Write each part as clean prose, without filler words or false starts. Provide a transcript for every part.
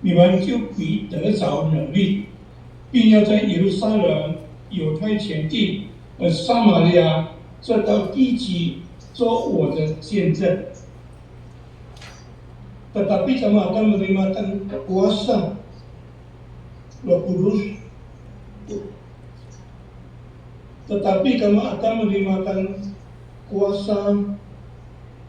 你们就必得着能力，并要在耶路撒冷、犹太全地和撒玛利亚这到地极做我的见证。Tetapi kamu akan menerima kuasa Roh Kudus. Tetapi kamu akan menerima kuasa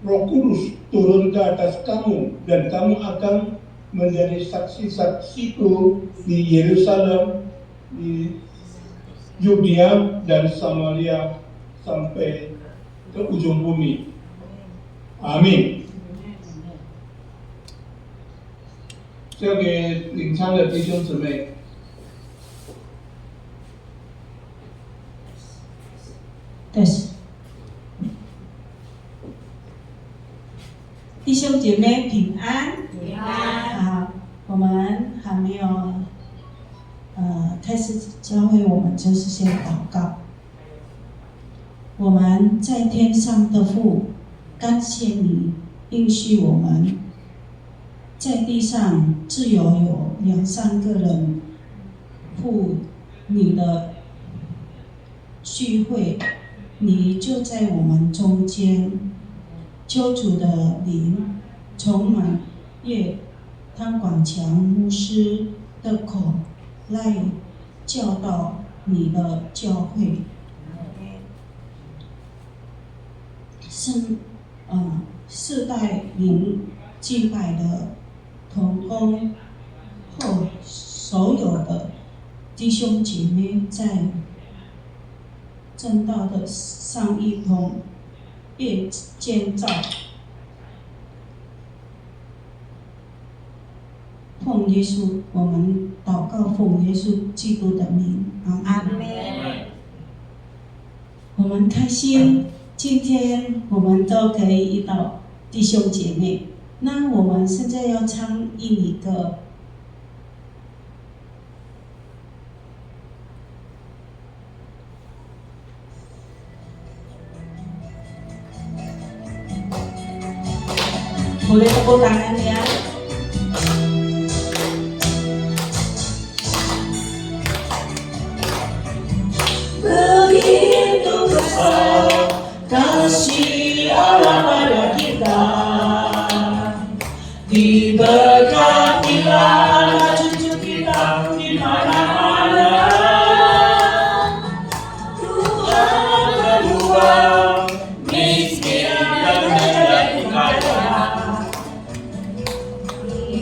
Roh Kudus turun ke atas kamu, dan kamu akan menjadi saksi-saksiku di Yerusalem, di Yudea dan Samaria sampai ke ujung bumi. Amin. 交给领唱的弟兄姊妹。弟兄姐妹平安。平安。好，我们还没有开始教会，我们就是先祷告。我们在天上的父，感谢你应许我们。在地上自由有2-3个人赴你的聚会，你就在我们中间。救主的灵充满汤广强牧师的口来教导你的教会。世代灵敬拜的同工后，所有的弟兄姐妹在正道的上一同越建造，奉耶稣，我们祷告，奉耶稣基督的名，阿门。我们开心，今天我们都可以遇到弟兄姐妹。那我们现在要唱印尼歌。Boleh tepuk tangan ya. Begitu besar kasih Allah pada kita, diberkatilah anak cucu kita di mana-mana. Tuhan berubah miskin dan menjadi kaya,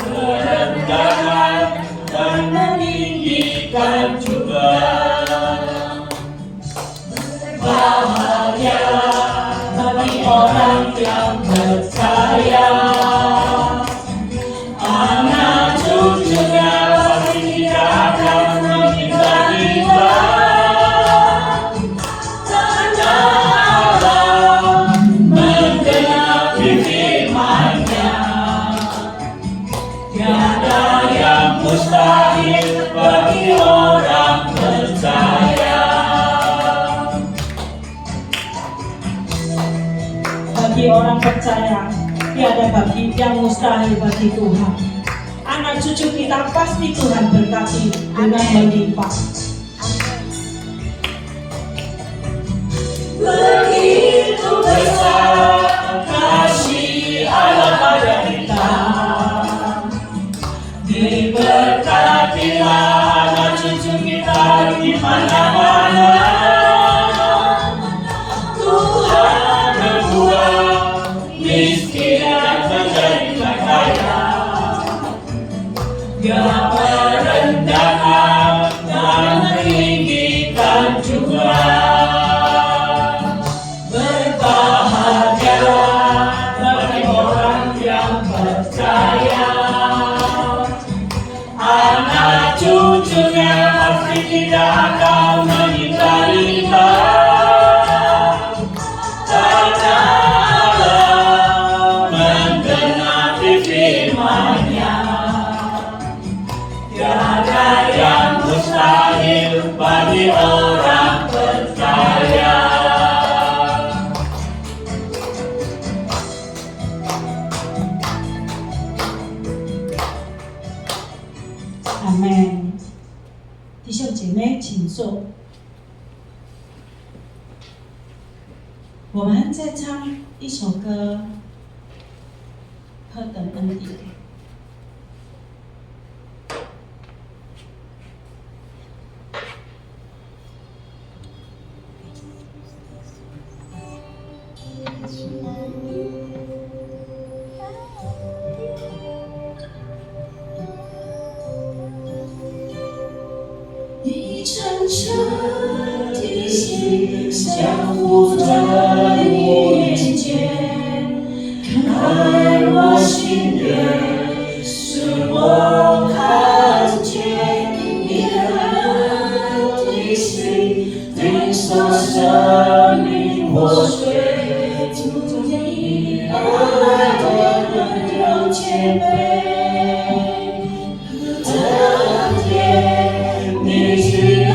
merendahkan dan meninggikan juga. Bahagia bagi orang yang percaya, anak cucunya pasti tidak akan meninggal kita. Tanda Allah menggenapi firman-Nya, tiada yang mustahil bagi orang percaya. Bagi orang percaya, tiada bagi yang mustahil bagi Tuhan. Anak cucu kita pasti Tuhan berkati dengan melimpah. Begitu besar kasih Allah pada kita, diberkatilah anak cucu kita di mana-mana. Tuhan berbuat miskin dan menjadi kaya, Dia merendahkan dan meninggikan juga. Berbahagia bagi orang yang percaya, anak cucunya pasti tidak akan meninggalkan. Karena Allah menggenapi firman-Nya, tiada yang mustahil bagi orang percaya. 们弟兄姐妹，请坐。我们再唱一首歌，《何等恩典》。你真诚的心降伏在你面前，开我心眼，使我看见你恩的心，领受生命活水，主你爱的有谦卑。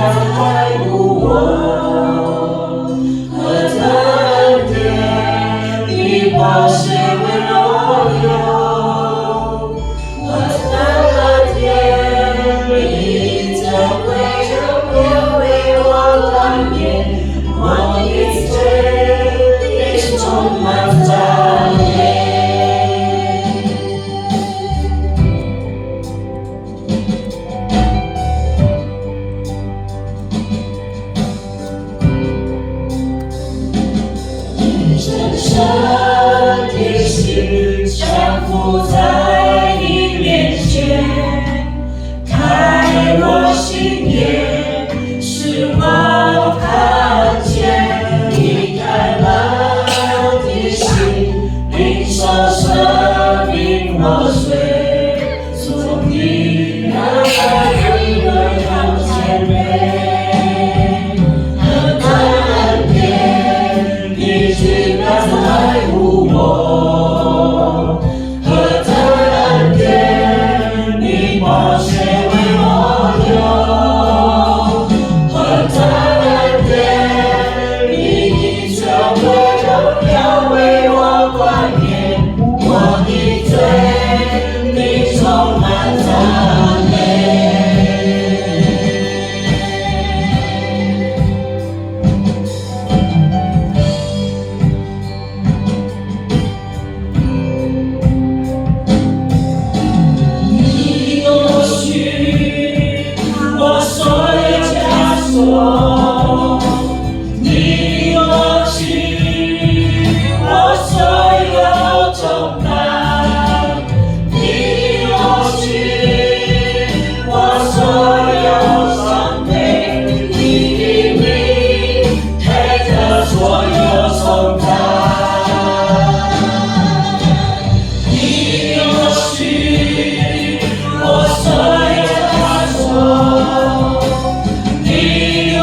爱护我，何等恩典，你宝血为我流，何等恩典，你珍贵荣耀为我冠冕，我的罪充满赞美。真诚的心降伏在你面前，开我心眼，使我看见你开朗的心，领受生命活水，从你而来的荣耀谦卑。爱护我，何等恩典，你宝血为我流，何等恩典，你的尊贵荣耀为我冠冕，我的罪你充满赞美。你夺去我所有重担，你夺去我所有伤悲，你的名配得所有重担，你夺去我所有枷锁。你夺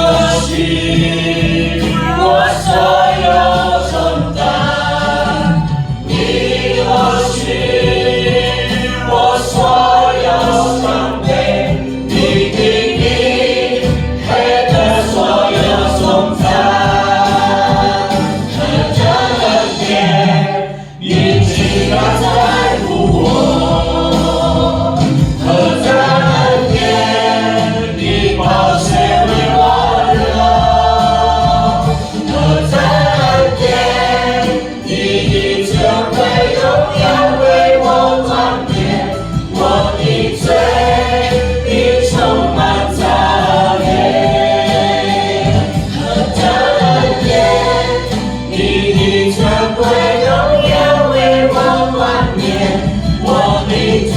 去我所有重担，你夺去我所有伤悲，你的名配得所有颂赞。何等恩典，你竟然在乎我，何等恩典，你宝血为我流，何等恩典，你的珍贵荣耀为我冠冕，我的罪你充满赞美。何等恩典，你的珍贵荣耀为我冠冕，我的罪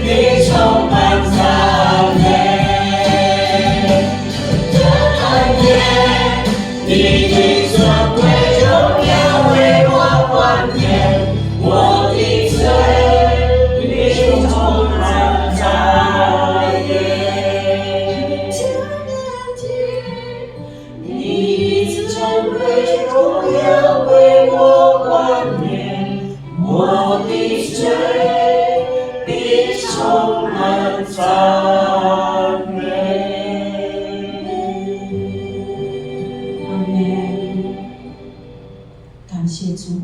你充满赞美。你的尊贵荣耀为我冠冕，我的罪你充满赞美。你的尊贵荣耀为我冠冕，我的罪你充满赞美。感谢主，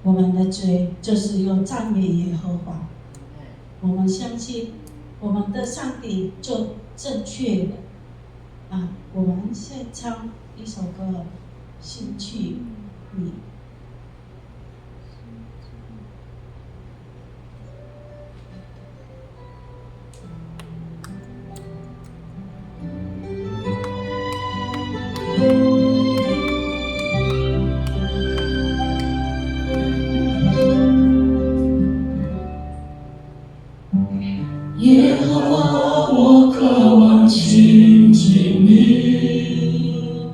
我们的罪就是要赞美耶和华。我们相信我们的上帝就正确了。我们先唱一首歌，《失去你》。耶和华，我渴望亲近你，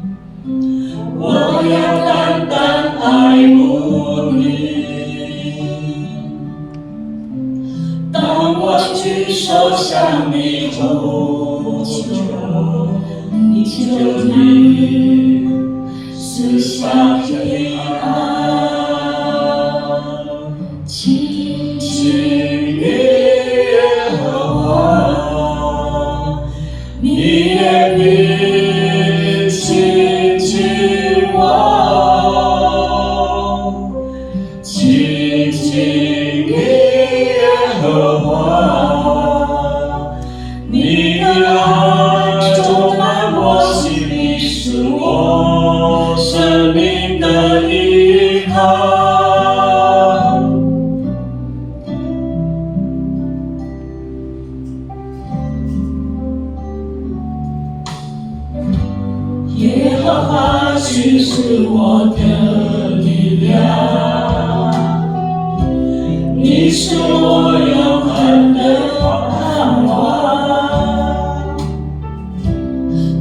我要单单爱慕你。当我举手向你呼求，你就应赐下平安。亲近你耶和华，你也必亲近我。亲近你耶和华，你的爱充满我心里，是我生命的依靠。耶和华许是我的力量，你是我永恒的盼望。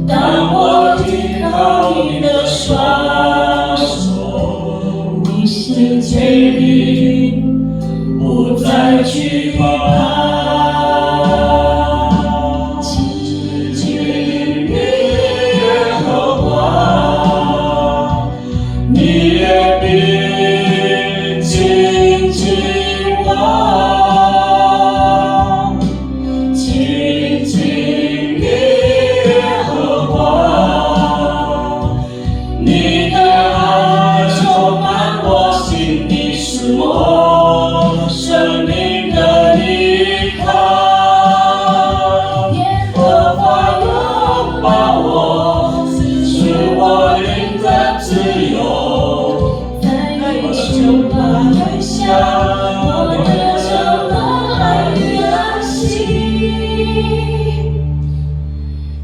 当我依靠你的双手，你是坚定，不再惧怕。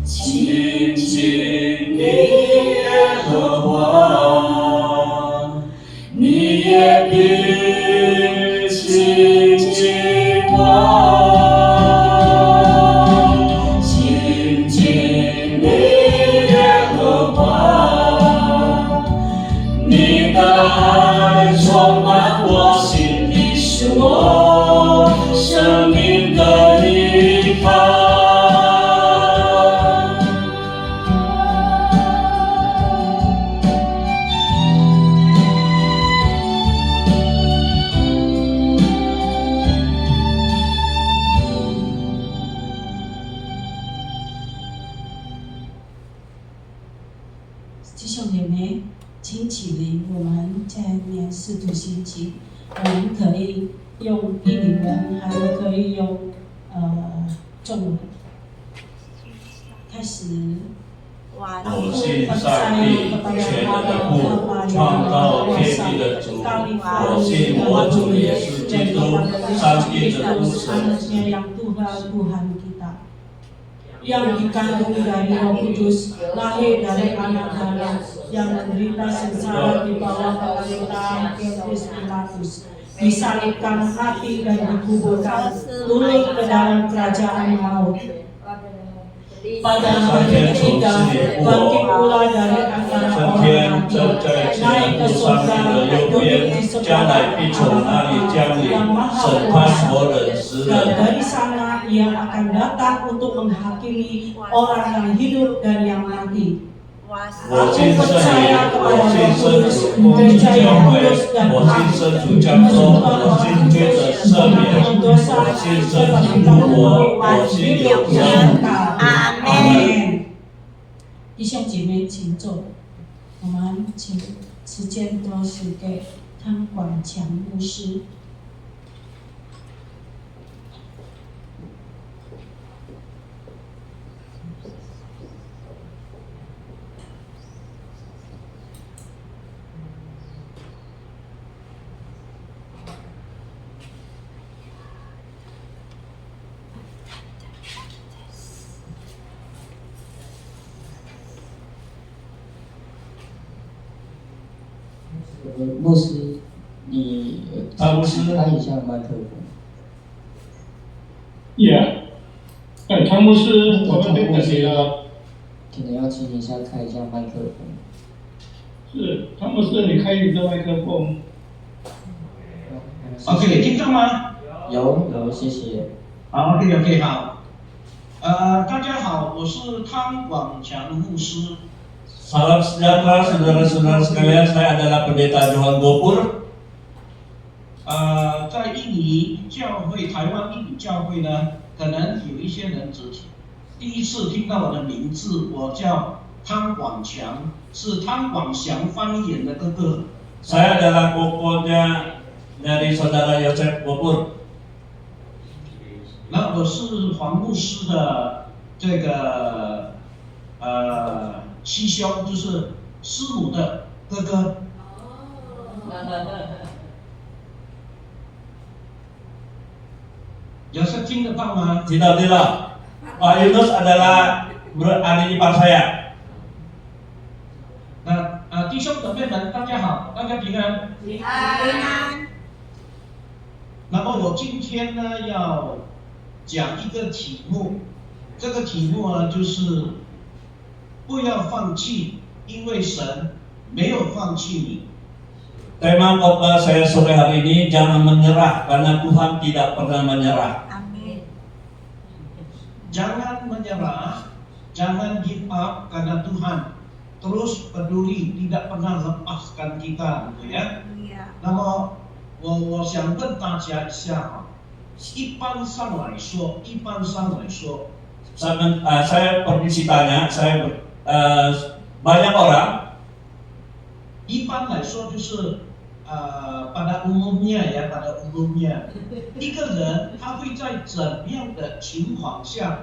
亲近你耶和华，你也必亲近我。亲近你耶和华，你的爱充满我心里，是我生命的依靠。弟兄姐妹，请起立。我们在念使徒行经，我们可以用印尼文，还有可以用中文。开始。我信上帝全能的父，创造天地的主。我信我主耶稣基督，上帝的独生子。yang dikandung dari Roh Kudus, lahir dari anak darah, yang menderita sengsara di bawah pemerintahan Pontius Pilatus, disalibkan, mati dan dikuburkan, turun ke dalam kerajaan maut. Pada hari ketiga, bangkit pula dari antara orang mati, naik ke surga, duduk di sebelah Allah yang Maha Kuasa, dan dari sana Ia akan datang untuk menghakimi orang yang hidup dan yang mati. Aku percaya kepada Roh Kudus, gereja yang kudus dan hak, persekutuan orang kudus, pengampunan dosa, pertobatan, hidup yang kekal. 阿门。弟兄姐妹，请坐。我们请时间都是给汤广强牧师。牧师，你张牧师开一下麦克风。汤牧师，那个我们被等汤牧师你了。可能要请你一下开一下麦克风。是，汤牧师，你开你的麦克风。OK， 听到吗？有，谢谢。好 ，OK， 好。大家好，我是汤广强牧师。Salam sejahtera saudara-saudara sekalian, saya adalah Pendeta Johan Gopur. 在印尼教会，台湾印尼教会呢，可能有一些人第一次听到我的名字，我叫汤广强，是汤广祥翻演的哥哥。Saya adalah kokonya dari saudara Yosef Gopur. 那我是黄牧师的这个师兄，就是师母的哥哥。有谁听得到吗？ Tidak. Pak Yunus adalah adik ipar saya. 那弟兄姊妹们，大家好，大家平安。平安。那么我今天呢要讲一个题目，这个题目呢就是不要放弃，因为神没有放弃你。 Tema khotbah saya sore hari ini, jangan menyerah karena Tuhan tidak pernah menyerah. Amin. Jangan menyerah, jangan give up karena Tuhan terus peduli, tidak pernah lepaskan kita, gitu ya. 那么我想问大家一下一般上来说， saya permisi tanya, banyak orang. 一般来说就是pada umumnya 一个人他会在怎样的情况下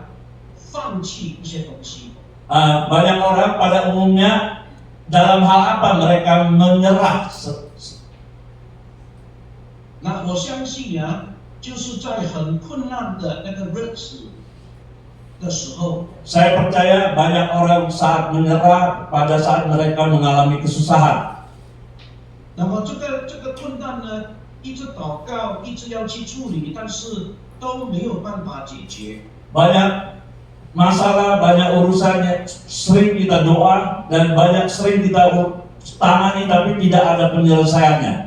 放弃一些东西？ Banyak orang pada umumnya dalam hal apa mereka menyerah? 那我相信就是在很困难的那个日子的时候。 Saya percaya banyak orang saat menyerah pada saat mereka mengalami kesusahan. 那么这个困难呢，一直祷告，一直要去处理，但是都没有办法解决。 Banyak masalah, banyak urusannya, sering kita doa dan sering kita tangani tapi tidak ada penyelesaiannya.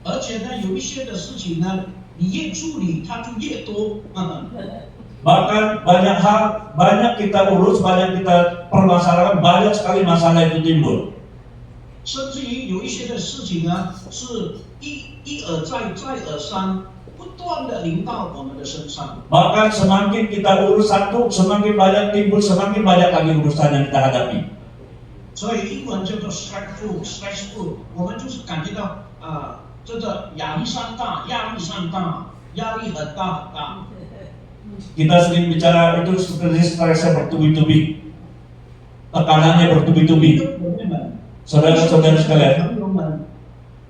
而且呢，有一些的事情呢，你越处理它就越多。Bahkan banyak hal, banyak kita urus, banyak kita permasalahkan, banyak sekali masalah itu timbul. 甚至于有一些的事情呢，是一而再，再而三，不断的临到我们的身上。 Bahkan semakin kita urus satu, semakin banyak timbul, semakin banyak lagi urusan yang kita hadapi. 所以英文叫做 stressful， 我们就是感觉到这个压力山大，压力很大。 Kita sering bicara itu seperti stresnya bertubi-tubi, tekanannya bertubi-tubi. Saudara-saudara sekalian,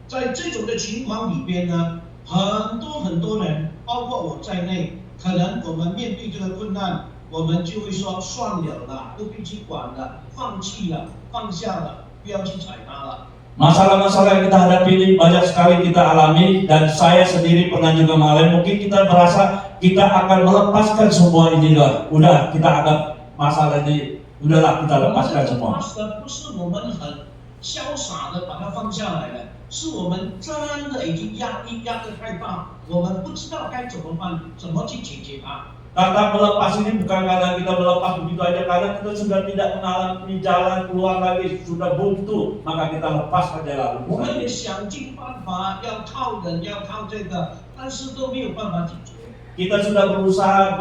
在这种的情况里边呢，很多人，包括我在内，可能我们面对这个困难，我们就会说算了啦，不必去管了，放弃了，放下了，不要去睬它了。 masalah-masalah yang kita hadapi ini banyak sekali kita alami dan saya sendiri pernah juga mengalami. Mungkin kita merasa kita akan melepaskan semua ini lah. Udah kita anggap masalah ini, udahlah kita lepaskan semua. 不是我们很潇洒的把它放下来了，是我们真的已经压力压得太大，我们不知道该怎么办，怎么去解决它。 Kata melepas ini bukan karena kita melepas begitu aja, karena kita sudah tidak mengalami jalan keluar lagi, sudah buntu, maka kita lepas saja lalu. 我们也想尽办法要靠人，要靠这个，但是都没有办法解决。 Kita sudah berusaha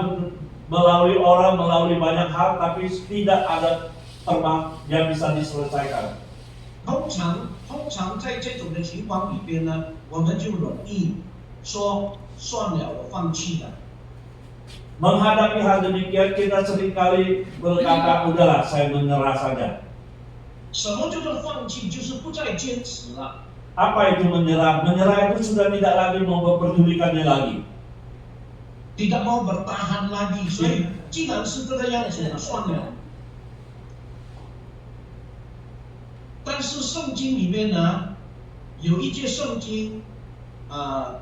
melalui orang, melalui banyak hal, tapi tidak ada terang yang bisa diselesaikan. 通常在这种的情况里边呢，我们就容易说算了，我放弃了。 Menghadapi hal demikian kita seringkali berkata, udahlah saya menyerah saja. 什么叫做放弃？就是不再坚持了。 Apa itu menyerah? Menyerah itu sudah tidak lagi mau memperdulikannya lagi. tidak mau bertahan lagi，所以既然是这个样子，那算了。但是圣经里面呢，有一节圣经，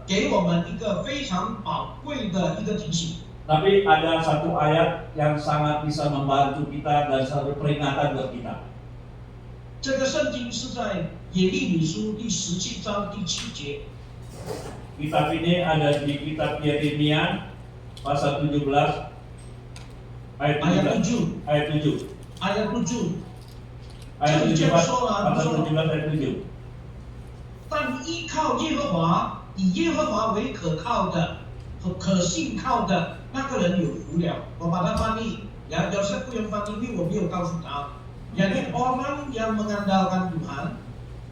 给我们一个非常宝贵的一个提醒。 Tapi ada satu ayat yang sangat bisa membantu kita dan satu peringatan buat kita. 这个圣经是在耶利米书第17章第7节。 Kitab ini ada di kitab Yeremia pasal 17 ayat 7. Ayat 7. Ayat 7. Ayat 7 pasal 17 ayat 7. 但依靠耶和华，以耶和华为可靠的和可信靠的那个人有福了。我把它翻译，有些不用翻译，因为我没有告诉他。Jadi orang yang mengandalkan Tuhan,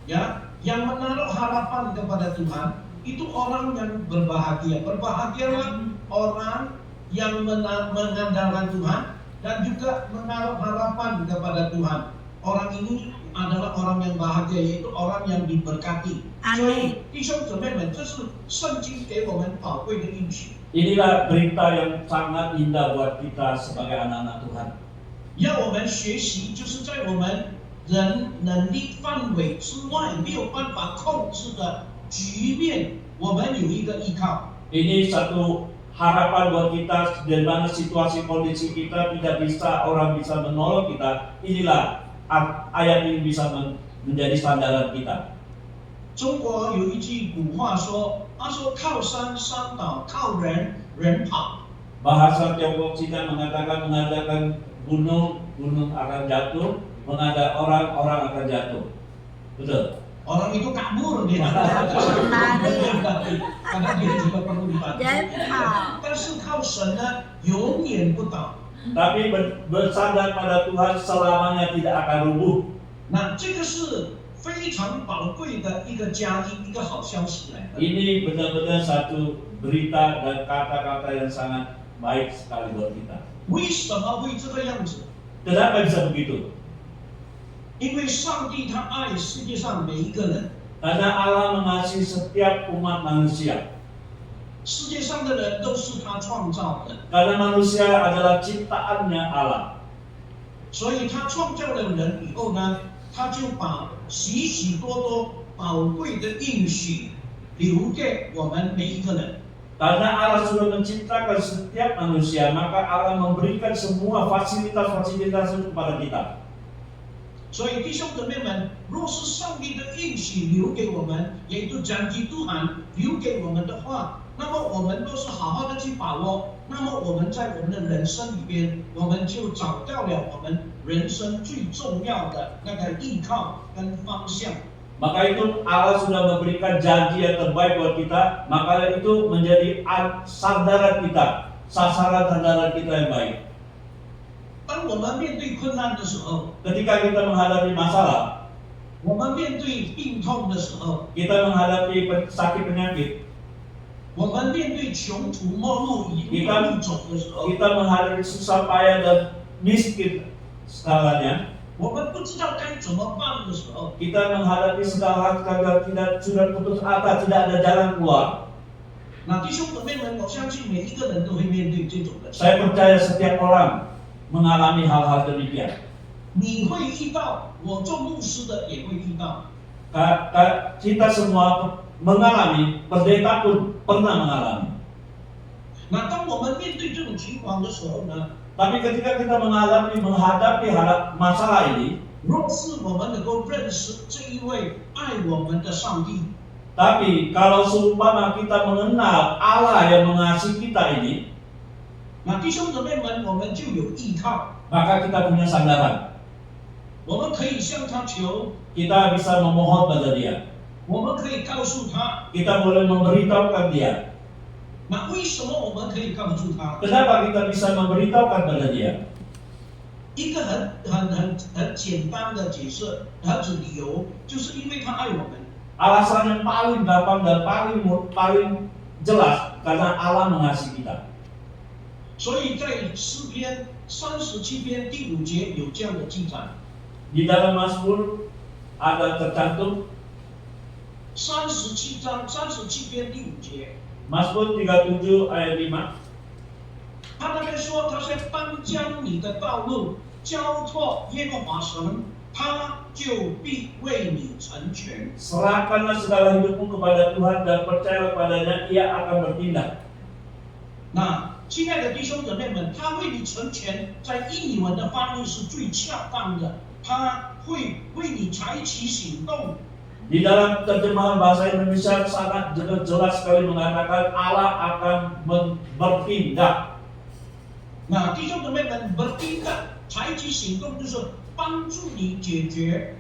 ya, yang menaruh harapan kepada Tuhan, itu orang yang berbahagia. Berbahagialah orang yang mengandalkan Tuhan dan juga menaruh harapan kepada Tuhan. Orang ini adalah orang yang bahagia, yaitu orang yang diberkati. 所以弟兄姊妹们，这是圣经给我们宝贵的应许。 Inilah berita yang sangat indah buat kita sebagai anak-anak Tuhan. 要我们学习，就是在我们人能力范围之外没有办法控制的局面，我们有一个依靠。 Ini satu harapan buat kita di mana situasi kondisi kita tidak bisa orang bisa menolong kita. Inilah ayat ini bisa menjadi sandaran kita. 中国有一句古话说，他说靠山山倒，靠人人跑。 Bahasa Tiongkok Cina mengatakan gunung akan jatuh, mengada orang akan jatuh. Betul. Orang itu kabur dia. Karena dia juga perlu dibantu. Tapi靠神呢，永远不倒。 Tapi bersandar pada Tuhan selamanya tidak akan rubuh. 那这个是非常宝贵的一个佳音，一个好消息来的。 Ini benar-benar satu berita dan kata-kata yang sangat baik sekali buat kita. 为什么会这个样子？ Kenapa bisa begitu? 因为上帝他爱世界上每一个人， Karena Allah mengasihi setiap umat manusia. 世界上的人都是他创造的， Karena manusia adalah ciptaannya Allah. 所以他创造了人以后呢，他就把许许多多宝贵的应许留给我们每一个人。 Karena Allah sudah menciptakan setiap manusia, maka Allah memberikan semua fasilitas-fasilitas itu kepada kita. 所以弟兄姊妹们，若是上帝的应许留给我们，也就janji Tuhan留给我们的话，那么我们都是好好的去把握。那么我们在我们的人生里边，我们就找到了我们人生最重要的那个依靠跟方向。 Maka itu Allah sudah memberikan janji yang terbaik buat kita, maka itu menjadi sandaran kita, sasaran-sandaran kita yang baik. 当我们面对困难的时候， Ketika kita menghadapi masalah, 我们面对病痛的时候， kita menghadapi sakit penyakit, 我们面对穷途末路一路走的时候， kita menghadapi susah payah dan miskin skalanya, 我们不知道该怎么办的时候， kita menghadapi segala hal tidak sudah putus asa, tidak ada jalan keluar. 那弟兄姊妹们，我相信每一个人都会面对这种的。 Saya percaya setiap orang mengalami hal-hal demikian. 你会遇到，我做牧师的也会遇到。 Kita semua mengalami, pendeta pun pernah mengalami. 那当我们面对这种情况的时候呢， Tapi ketika kita menghadapi masalah ini, 若是我们能够认识这一位爱我们的上帝， tapi kalau seumpama kita mengenal Allah yang mengasihi kita ini, 那弟兄姊妹们，我们就有依靠， maka kita punya sandaran. 我们可以向他求， Kita bisa memohon pada Dia. 我们可以告诉他。 Kita boleh memberitahukan Dia. 那为什么我们可以告诉他？ Kenapa kita bisa memberitahukan pada Dia? 一个很简单的解释，或者理由，就是因为他爱我们。 Alasan yang paling gampang dan paling jelas karena Allah mengasihi kita. 所以在诗篇37篇第5节有这样的记载。 Di dalam Mazmur ada tercantum 37篇第5节。 Mazmur 37 ayat 5. 他那边说，他说当将你的道路交托耶和华神，他就必为你成全。 Serahkanlah segala hidupmu kepada Tuhan dan percayalah padanya, Ia akan bertindak. 那亲爱的弟兄姊妹们，他为你成全，在英文的翻译是最恰当的，他会为你采取行动。 Di dalam terjemahan bahasa Indonesia sangat jelas sekali mengatakan Allah akan bertindak. 那弟兄姊妹们，bertindak采取行动就是帮助你解决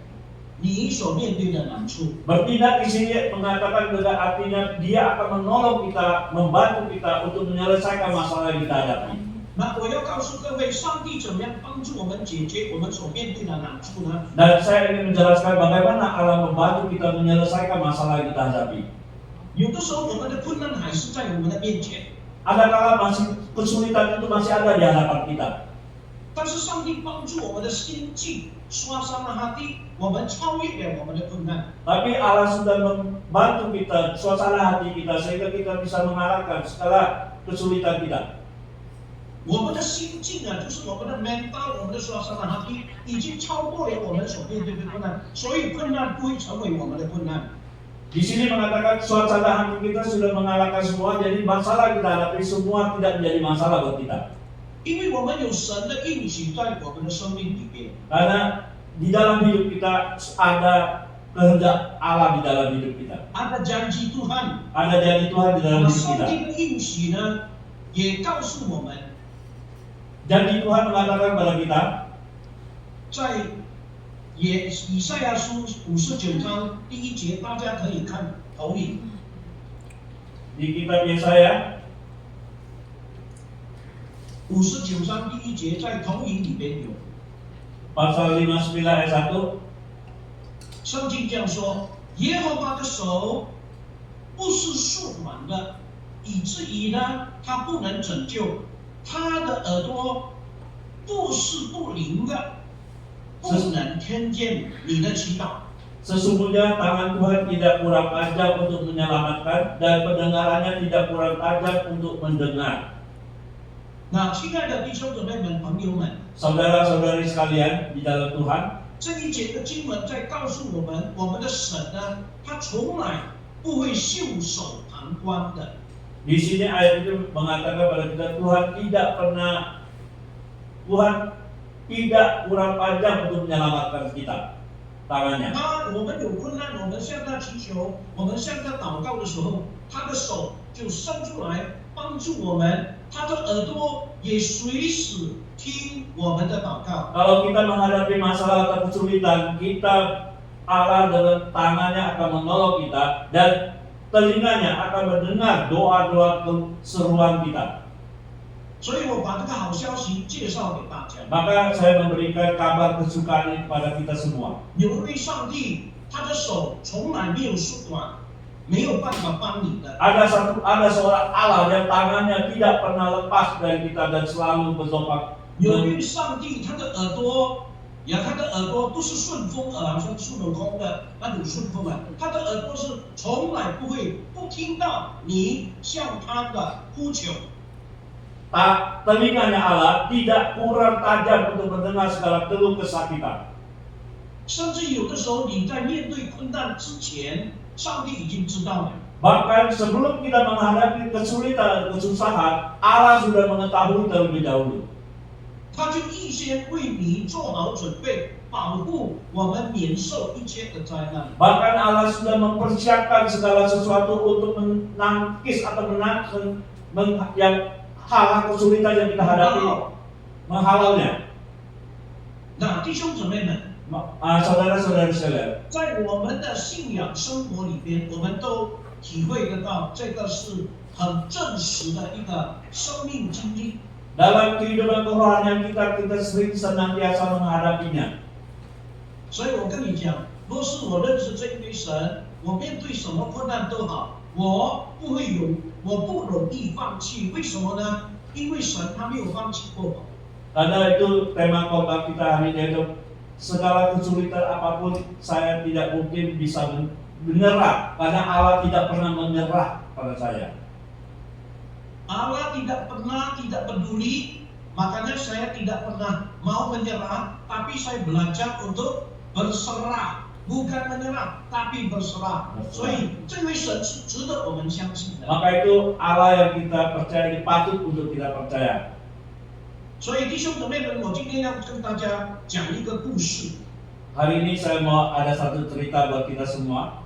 你所面对的难处。 Bertindak di sini mengatakan juga artinya Dia akan menolong kita, membantu kita untuk menyelesaikan masalah yang kita hadapi. 那我要告诉各位，上帝怎么样帮助我们解决我们所面对的难处呢？ Dan saya ingin menjelaskan bagaimana Allah membantu kita menyelesaikan masalah yang kita hadapi. 有的时候，我们的困难还是在我们的面前， Ada kala masih kesulitan itu masih ada di hadapan kita. 但是上帝帮助我们的心境，刷新了hati，我们超越了我们的困难。 Tapi Allah sudah membantu kita, suasana hati kita sehingga kita bisa mengalahkan segala kesulitan kita. 我们的心境啊，就是我们的 mental， 我们的刷新了hati，已经超过了我们所面对的困难，所以困难不会成为我们的困难。 Di sini mengatakan suasana hati kita sudah mengalahkan semua, jadi masalah kita hadapi semua tidak menjadi masalah buat kita. 因为我们有神的应许在我们的生命里边。 Karena di dalam hidup kita ada kehendak Allah di dalam hidup kita. ada janji Tuhan， Ada janji Tuhan di dalam 那 hidup 上 kita. 帝的应许呢，也告诉我们， Janji Tuhan mengatakan kepada kita 在以赛亚书59章第1节，大家可以看投影。 di kitab Yesaya 59章第1节在投影里边有， pasal 59 ayat 1. 圣经这样说：耶和华的手不是束绑的，以至于呢他不能拯救；他的耳朵不是不灵的，不能听见你的祈祷。 Sesungguhnya tangan Tuhan tidak kurang tajam untuk menyelamatkan dan pendengarannya tidak kurang tajam untuk mendengar. 那亲爱的弟兄姊妹们、朋友们， Saudara-saudari sekalian di dalam Tuhan, 这一节的经文在告诉我们，我们的神呢，他从来不会袖手旁观的。 di sini ayat itu mengatakan kepada kita Tuhan tidak kurang tajam untuk menyelamatkan kita. Tangannya. 我们有困难，我们向他祈求，我们向他祷告的时候，他的手就伸出来帮助我们，他的耳朵也随时听我们的祷告。 Kalau kita menghadapi masalah atau kesulitan, Allah dengan tangannya akan menolong kita dan telinganya akan mendengar doa-doa keseruan kita. 所以我把这个好消息介绍给大家。 Maka saya memberikan kabar kesukaan ini kepada kita semua. 有一位上帝，他的手从来没有缩短，没有办法帮你的。 Ada seorang Allah yang tangannya tidak pernah lepas dari kita dan selalu bertopang. 有一位上帝，他的耳朵，他的耳朵不是顺风耳，好像孙悟空的那种顺风耳，他的耳朵是从来不会不听到你向他的呼求。 Telinganya Allah tidak kurang tajam untuk mendengar segala keluh kesah kita. 甚至有的时候你在面对困难之前，上帝已经知道了。 Bahkan sebelum kita menghadapi kesulitan dan kesusahan, Allah sudah mengetahui terlebih dahulu. 他就预先为你做好准备，保护我们免受一切的灾难。 Bahkan Allah sudah mempersiapkan segala sesuatu untuk menangkis atau hal-hal kesulitan yang kita hadapi, menghalalnya. 那弟兄姊妹们， Saudara-saudari sekalian, 在我们的信仰生活里边，我们都体会得到，这个是很真实的一个生命经历。 dalam kehidupan kerohanian kita sering senantiasa menghadapinya. 所以我跟你讲，若是我认识这一位神，我面对什么困难都好，我不容易放弃。为什么呢？因为神他没有放弃过我。 Karena itu tema khotbah kita hari ini, itu segala kesulitan apapun saya tidak mungkin bisa menyerah, karena Allah tidak pernah menyerah pada saya. Allah tidak pernah tidak peduli, makanya saya tidak pernah mau menyerah, tapi saya belajar untuk berserah, bukan menyerah, tapi berserah. 所以这位神是值得我们相信的。 Maka itu Allah yang kita percaya ini patut untuk kita percaya. 所以弟兄姊妹们，我今天要跟大家讲一个故事。 Hari ini saya mau ada satu cerita buat kita semua.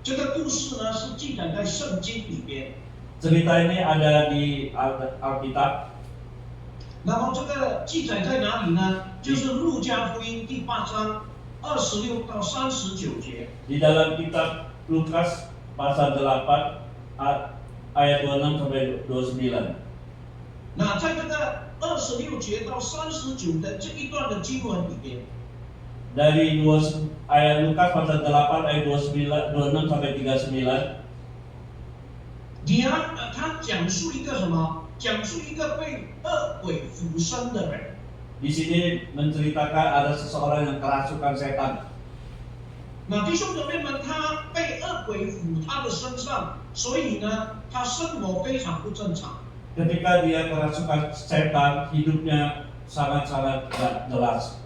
这个故事呢是记载在圣经里边。 Cerita ini ada di Alkitab. 那么这个记载在哪里呢？就是路加福音第8章26到39节。 Di dalam kitab Lukas pasal 8 ayat 26 sampai 29. 那在这个26节到39的这一段的经文里边， Dari ayat Lukas pasal 8 ayat 26 sampai 39. 他讲述一个什么？讲述一个被恶鬼附身的人。 Di sini menceritakan ada seseorang yang kerasukan setan. 那弟兄姊妹们，他被恶鬼附他的身上，所以呢，他生活非常不正常。 Ketika dia kerasukan setan, hidupnya sangat-sangat tidak jelas,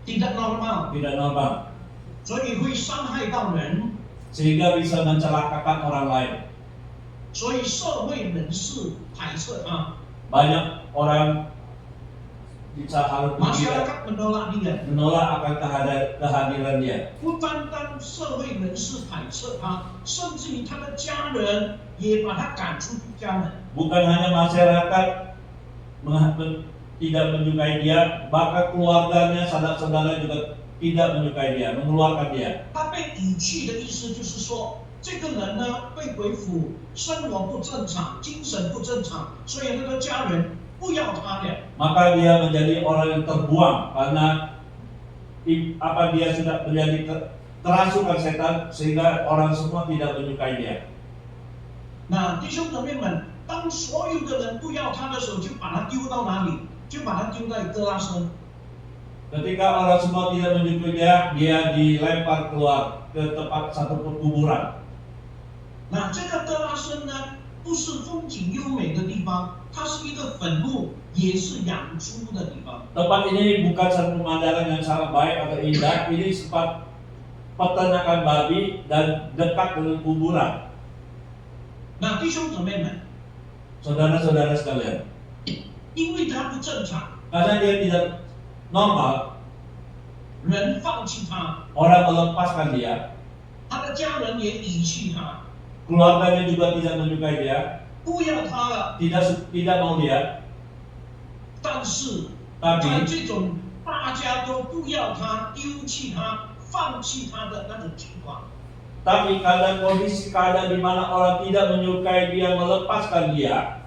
tidak normal， tidak normal, 所以会伤害到人， sehingga bisa mencelakakan orang lain. 所以社会人士排斥他， Banyak orang bisa harus masyarakat menolak dia。 menolak akan kehadiran dia. 不单单社会人士排斥他，甚至于他的家人也把他赶出家门。 Bukan hanya masyarakat tidak menyukai dia, bahkan keluarganya, saudara-saudara juga tidak menyukai dia, mengeluarkan dia. 他被遗弃的意思就是说，这个人呢被鬼附，生活不正常，精神不正常，所以他的家人不要他了。 Maka dia menjadi orang yang terbuang karena dia sudah menjadi kerasukan setan sehingga orang semua tidak menyukai dia. 那弟兄姊妹们，当所有的人不要他的时候，就把他丢到哪里？就把他丢在哥拉森。 Ketika orang semua tidak menyukai dia, dia dilempar keluar ke tempat satu kuburan. 那这个哥拉森呢，不是风景优美的地方，它是一个坟墓，也是养猪的地方。 Tempat ini bukan satu pemandangan yang sangat baik atau indah, ini sempat peternakan babi dan dekat dengan kuburan. 那弟兄姊妹们， Saudara-saudara sekalian, 因为他不正常， karena dia tidak normal, 人放弃他， orang melepaskan dia, 他的家人也遗弃他， keluarganya juga tidak menyukai dia, 不要他了。 tidak mau dia. 但是在 Tapi 这种大家都不要他、丢弃他、放弃他的那种情况， keadaan di mana orang tidak menyukai dia, melepaskan dia.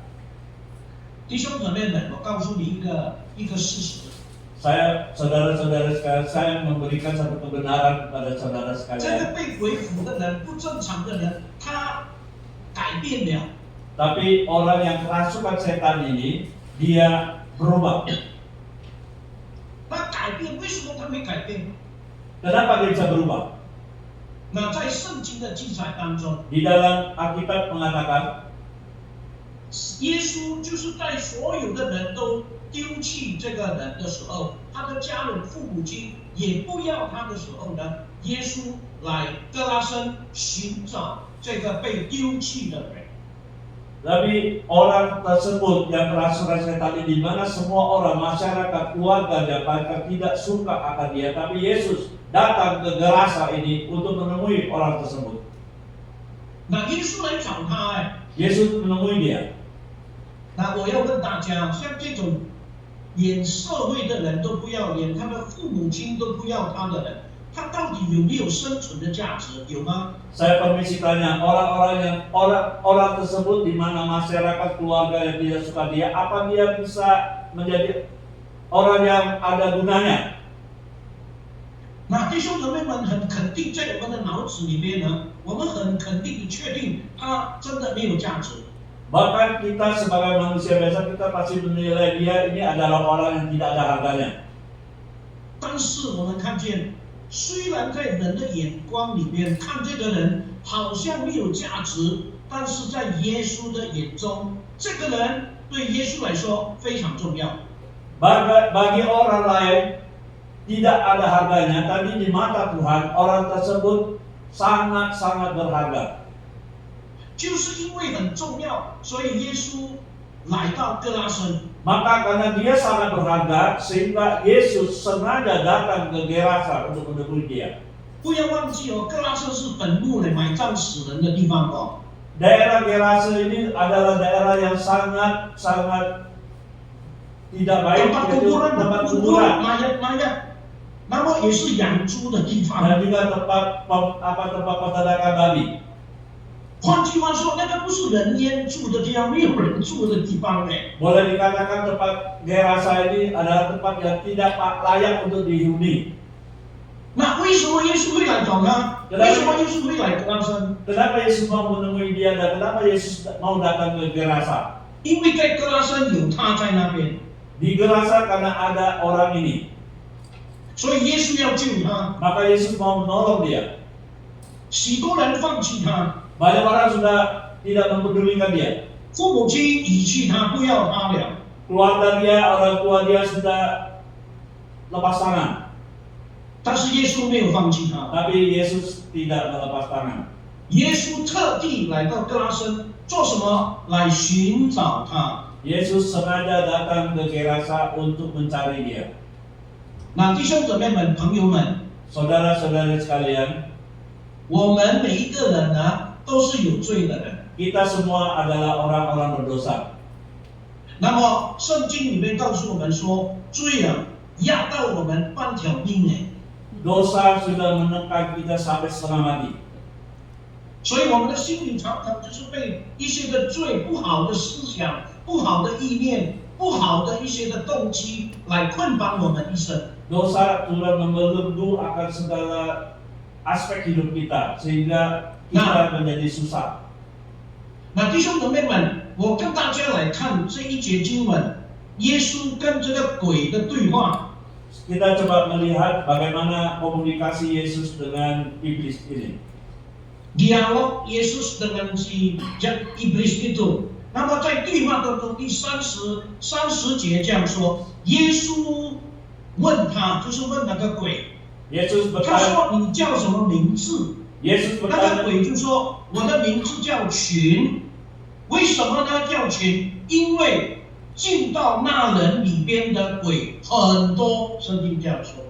弟兄姊妹们，我告诉你一个事实， Saudara-saudara sekalian, saya memberikan satu kebenaran kepada saudara 这个 sekalian. 被鬼附的人、不正常的人，他改变了。 Tapi orang yang kerasukan setan ini, dia berubah. 他改变，为什么他没改变？ Kenapa dia bisa berubah? 那在圣经的记载当中， Di dalam Alkitab mengatakan, 耶稣就是在所有的人都丢弃这个人的时候，他的家人、父母亲也不要他的时候呢，耶稣来哥拉森寻找这个被丢弃的人。 tapi orang tersebut yang kerasukan setan ini, di mana semua orang, masyarakat, keluarga, bahkan tidak suka akan dia, tapi Yesus datang ke Gerasa ini untuk menemui orang tersebut. 那耶稣来找他， Yesus menemui dia. 那我要问大家，像这种连社会的人都不要，连他的父母亲都不要他的人，他到底有没有生存的价值？有吗？ Saya permisi tanya, orang tersebut di mana masyarakat, keluarga yang tidak suka dia, apa dia bisa menjadi orang yang ada gunanya? 那弟兄姊妹们很肯定，在我们的脑子里面呢，我们很肯定的确定，他真的没有价值。 Bahkan kita sebagai manusia biasa, kita pasti menilai dia ini adalah orang yang tidak ada harganya. 但是我们看见，虽然在人的眼光里面看这个人好像没有价值，但是在耶稣的眼中，这个人对耶稣来说非常重要。 Bagi orang lain, tidak ada harganya, tapi di mata Tuhan orang tersebut sangat-sangat berharga. 就是因为很重要，所以耶稣来到哥拉森。 Maka karena dia sangat berharga, sehingga Yesus sengaja datang ke Gerasa untuk menemui dia. 不要忘记哦，哥拉森是坟墓的埋葬死人的地方哦。 Daerah Gerasa ini adalah daerah yang sangat tidak baik, tempat yaitu kuburan, tempat kubur kuburan mayat，那么也是养猪的地方。 dan juga tempat peternakan babi. 换句话说，那个不是人烟住的地方，没有人住的地方呢。 Boleh dikatakan tempat Gerasa ini adalah tempat yang tidak layak untuk dihuni. 那为什么耶稣会来找他？为什么耶稣会来哥拉森？ Kenapa Yesus mau menemui dia dan kenapa Yesus mau datang ke Gerasa? 因为在哥拉森有他在那边， Di Gerasa karena ada orang ini, 所以耶稣要救他。 maka Yesus mau menolong dia. 许多人放弃他， Banyak orang sudah tidak mempedulikan dia. 父母亲遗弃他，不要他了。 Keluarga dia, orang tua dia sudah lepas tangan. 但是耶稣没有放弃他， Tapi Yesus tidak melepas tangan. 耶稣特地来到哥拉森做什么？来寻找他。 Yesus sengaja datang ke Gerasa untuk mencari dia. 那弟兄姊妹们、朋友们， Saudara-saudara sekalian, 我们每一个人呢，都是有罪的人。 kita semua adalah orang-orang berdosa. 那么圣经里面告诉我们说，罪啊压到我们半条命哎， Dosa sudah menekan kita sampai setengah mati. 所以我们的心里常常就是被一些的罪、不好的思想、不好的意念、不好的一些的动机来捆绑我们一生。 Dosa sudah membelenggu akan segala aspek hidup kita sehingga kita menjadi susah. 那弟兄姊妹们，我跟大家来看这一节经文，耶稣跟这个鬼的对话。 Kita coba melihat bagaimana komunikasi Yesus dengan iblis ini. dialog Yesus dengan si iblis itu。那么在对话当中，第30节这样说，耶稣问他，就是问那个鬼， Yesus 他 bertanya, 说你叫什么名字？ Yesus 那个 bertanya, 鬼就说我的名字叫群。为什么呢？叫群？因为进到那人里边的鬼很多，圣经这样说。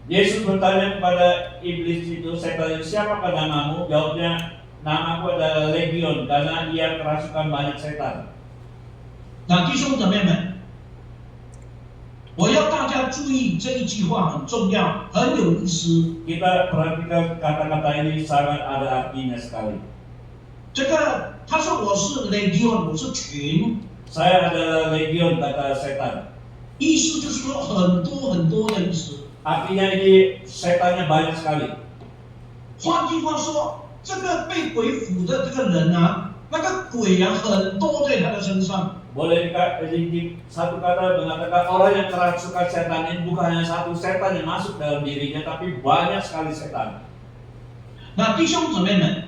Yesus bertanya kepada iblis itu, saya tanya, siapakah namamu? Jawabnya, namaku adalah Legion, karena ia kerasukan banyak setan. 那弟兄姊妹们，我要大家注意这一句话很重要，很有意思。 Kita perhatikan kata-kata ini sangat ada artinya sekali. 这个他说我是 legion， 我是群， Saya adalah Legion, kata setan. 意思就是说很多很多的意思。 Artinya ini setannya banyak sekali. 换句话说，这个被鬼附的这个人啊，那个鬼啊很多在他的身上。 Boleh satu kata mengatakan orang yang kerasukan setan ini bukan hanya satu setan yang masuk dalam dirinya, tapi banyak sekali setan. 那弟兄姊妹们，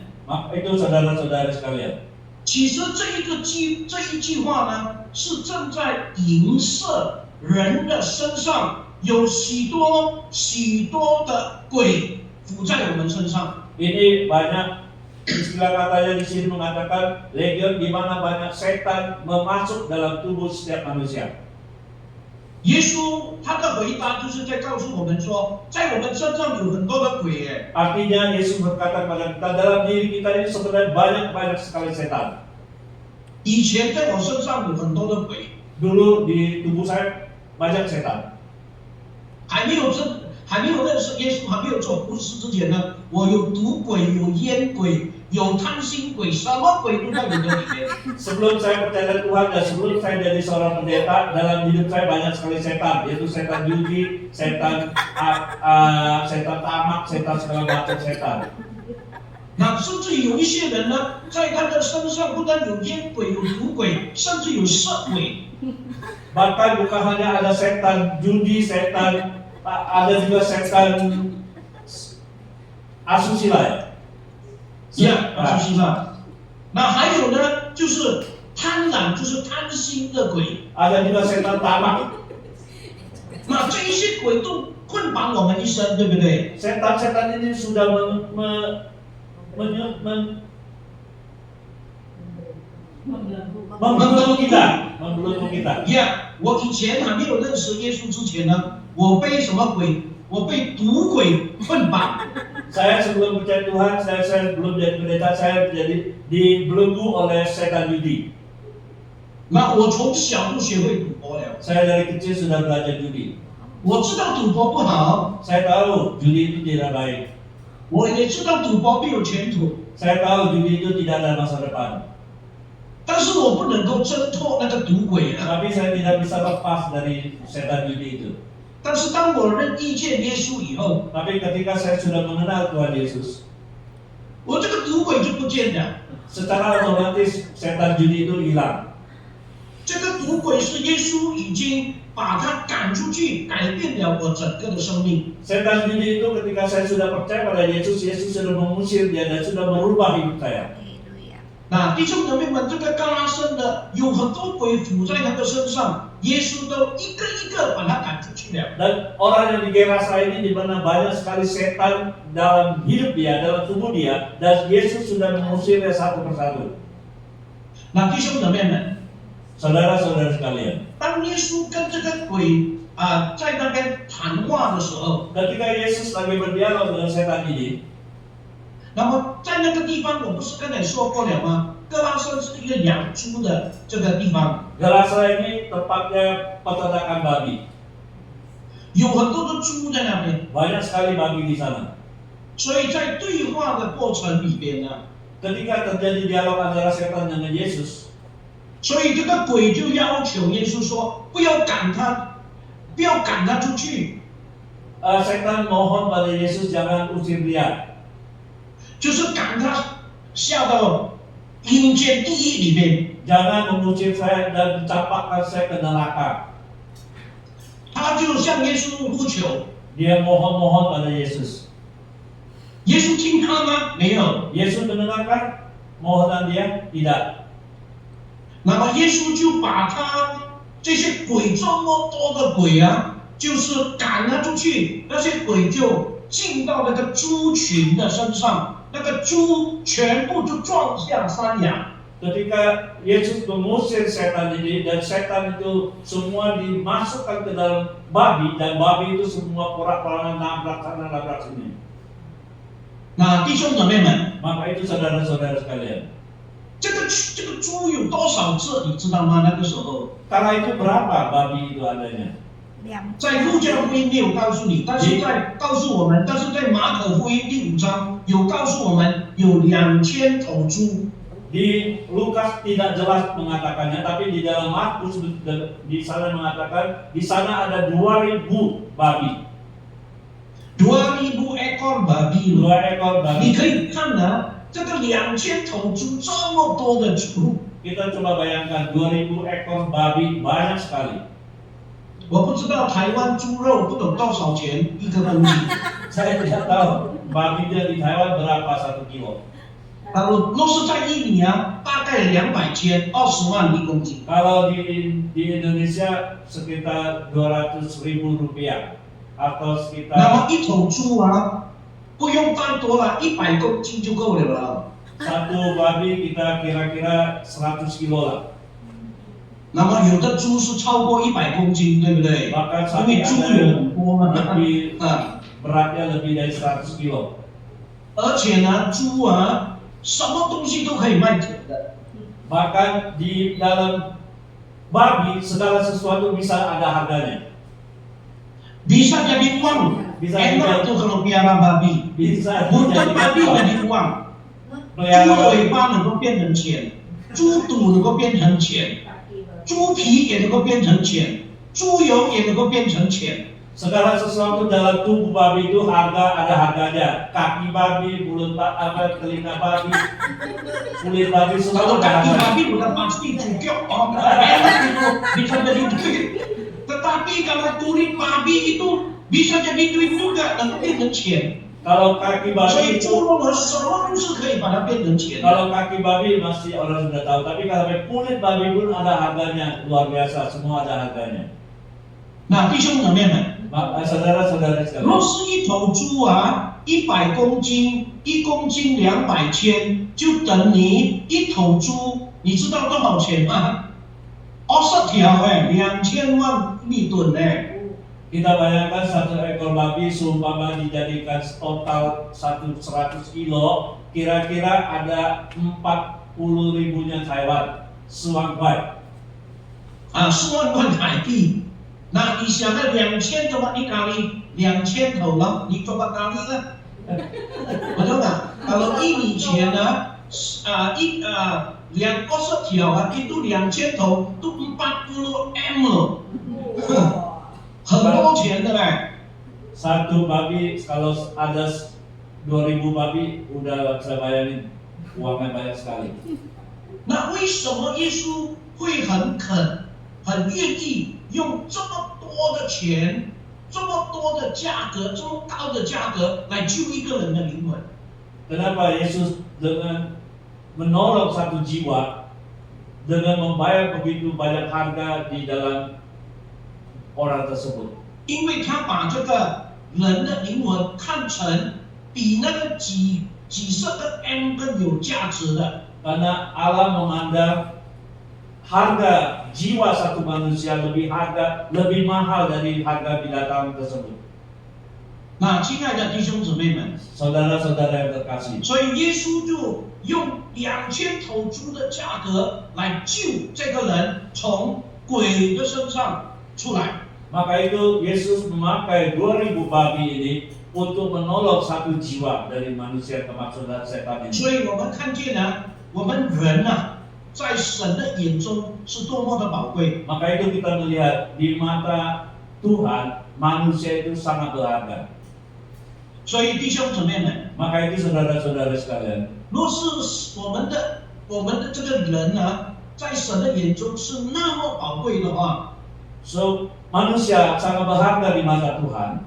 Itu saudara-saudara sekalian. 其实这一句话呢，是正在影射人的身上有许多的鬼附在我们身上。 Ini banyak istilah katanya di sini mengatakan legion, di mana banyak setan masuk dalam tubuh setiap manusia. 耶稣他的回答就是在告诉我们说，在我们身上有很多的鬼耶。 Artinya Yesus berkata kepada kita, dalam diri kita ini sebenarnya banyak sekali setan. 以前在我身上有很多的鬼， Dulu di tubuh saya banyak setan. 还没有认识耶稣，还没有做服侍之前呢，我有赌鬼，有烟鬼，有贪心鬼，什么鬼都在我的里面。 Sebelum saya percaya Tuhan dan sebelum saya jadi seorang pendeta, dalam hidup saya banyak sekali setan, yaitu setan judi, setan tamak, setan segala macam setan. 那甚至有一些人呢，在他的身上不但有烟鬼、有赌鬼，甚至有色鬼。 Bahkan bukan hanya ada setan judi, setan ada juga setan asusila ya. 阿苏西拉。那还有呢，就是贪婪，就是贪心的鬼。 Ada juga setan tamak. 那这一些鬼都捆绑我们一生，对不对？ Setan-setan ini sudah membelenggu kita. 我以前还没有认识耶稣之前呢，我被什么鬼？我被赌鬼捆绑。 Saya sebelum percaya Tuhan, saya belum jadi pendeta, saya dibelenggu oleh setan judi. 那我从小就学会赌博了， Saya dari kecil sudah belajar judi. 我知道赌博不好， Saya tahu judi itu tidak baik. 我也知道赌博没有前途， Saya tahu judi itu tidak ada masa depan. 但是我不能够挣脱那个赌鬼啊。 Tapi saya tidak bisa lepas dari setan judi itu. 但是当我遇见耶稣以后， Tapi ketika saya sudah mengenal Tuhan Yesus, 我这个赌鬼就不见了。 secara otomatis setan judi itu hilang. 这个赌鬼是耶稣已经把他赶出去，改变了我整个的生命。 Setan judi itu ketika saya sudah percaya pada Yesus, Yesus sudah mengusir dia dan sudah merubah hidup saya. 那弟兄姊妹们，这个嘎拉森的有很多鬼附在他的身上，耶稣都一个一个把他赶出去了。 Dan orang yang di Gerasa ini di mana banyak sekali setan dalam hidup dia, dalam tubuh dia, dan Yesus sudah mengusirnya satu persatu. 那弟兄姊妹们， Saudara-saudara sekalian, 当耶稣跟这个鬼在那边谈话的时候， ketika Yesus lagi berdialog dengan setan ini, 那么在那个地方，我不是跟你说过了吗？哥拉森是一个养猪的这个地方， Gerasa ini tempatnya peternakan babi. 有很多的猪在那边， Banyak sekali babi di sana. 所以在对话的过程里边呢， Ketika terjadi dialog antara setan dengan Yesus, 所以这个鬼就要求耶稣说，不要赶他，不要赶他出去， setan mohon pada Yesus jangan usir dia, 就是赶他下到阴间地狱里面。 jangan mengusir saya dan mencampakkan saya ke neraka. 他就向耶稣呼求， Dia mohon-mohon pada Yesus. 耶稣听他吗？没有。 Yesus mendengarkan mohonan dia? Tidak. 那么耶稣就把他这些鬼这么多的鬼啊，就是赶他出去，那些鬼就进到那个猪群的身上，那个猪全部就撞向山崖。 Ketika Yesus mengusir setan ini dan setan itu semua dimasukkan ke dalam babi dan babi itu semua porak-porangan nabrak sana nabrak sini. 那弟兄姊妹们， Maka itu saudara-saudara sekalian. 这个猪有多少只，你知道吗？那个时候， Kala itu berapa babi itu adanya? 在路加福音没有告诉你，但是在告诉我们，但是在马可福音第5章有告诉我们有2000头猪。 Di Lukas tidak jelas mengatakannya, tapi di dalam Markus di sana mengatakan di sana ada 2000 babi. 2000 ekor babi， 2 ekor 你 babi. 可以看啊，这个2000头猪这么多的猪， Kita coba bayangkan 2000 ekor babi banyak sekali. 我不知道台湾猪肉不懂多少钱一个公斤。 Saya tidak tahu babinya di Taiwan berapa 1 kilo. 若是在印尼啊，大概200千，20万一公斤。 Kalau di Indonesia sekitar 200.000 rupiah atau 那 sekitar 么一头猪啊，不用太多了，100公斤就够了啦。 satu babi kita kira-kira 100 kilo lah. 那么有的猪是超过100公斤，对不对？ Bahkan 因为 sapi 猪 ada 有很多嘛。 lebih 啊， beratnya lebih dari 100 kilo. 而且呢，猪啊，什么东西都可以卖钱的。 Bahkan di dalam babi segala sesuatu bisa ada harganya. Bisa jadi uang. Bisa Enak jadi- tuh kalau piara babi. Bisa Buntut jadi babi apa? jadi uang. 猪 Pelihara 尾巴能够变成钱，猪肚能够变成钱，猪皮也能够变成钱，猪油也能够变成钱。 segala sesuatu dalam tubuh babi itu ada harganya. Kaki babi, mulut telinga babi, kulit babi semua Kalau ada kaki harganya. babi udah pasti cukup, oh, enak itu bisa jadi duit. Tetapi kalau kulit babi itu bisa jadi duit juga, dan变成钱。 Kalau kaki 所 babi 以猪 itu 肉和什么都是可以把它变成钱的。 kalau kaki babi masih orang sudah tahu, tapi kalau kulit babi pun ada harganya luar biasa, semua ada harganya. 那弟兄姊妹们， Saudara-saudara 若 sekalian, 是一头猪啊，100公斤，1公斤200千，就等于一头猪，你知道多少钱吗？20条2000万米吨kita bayangkan satu ekor babi seumpama dijadikan total 100 kilo, kira-kira ada 40 ribunya Taiwan, 4万块。啊，4万块台币。那你想看2000的话，你咖喱2000头了，你coba kali lah. Betul nggak? Kalau ini钱呢，20条啊，itu 2000头，itu 40M loh. 很多钱的嘞。 Satu babi kalau ada 2000 babi udah bisa bayangin uangnya banyak sekali. 那为什么耶稣会很愿意用这么多的钱、这么多的价格、这么高的价格来救一个人的灵魂？ Kenapa Yesus dengan menolong satu jiwa dengan membayar begitu banyak harga di dalam orang tersebut? 因为他把这个人的灵魂看成比那个几十个 M 更有价值的。 Karena Allah memandang harga jiwa satu manusia lebih mahal dari harga binatang tersebut. 那亲爱的弟兄姊妹们， Saudara-saudara yang terkasih, 所以耶稣就用2000头猪的价格来救这个人从鬼的身上出来。 maka itu Yesus memakai 2000 babi ini untuk menolong satu jiwa dari manusia termasuk setan ini. 所以我们看见呢，我们人啊，在神的眼中是多么的宝贵。 Maka itu kita melihat di mata Tuhan manusia itu sangat berharga. 所以弟兄姊妹们， Maka itu saudara-saudara sekalian, 若是我们的这个人呢，在神的眼中是那么宝贵的话， so manusia sangat berharga di mata Tuhan.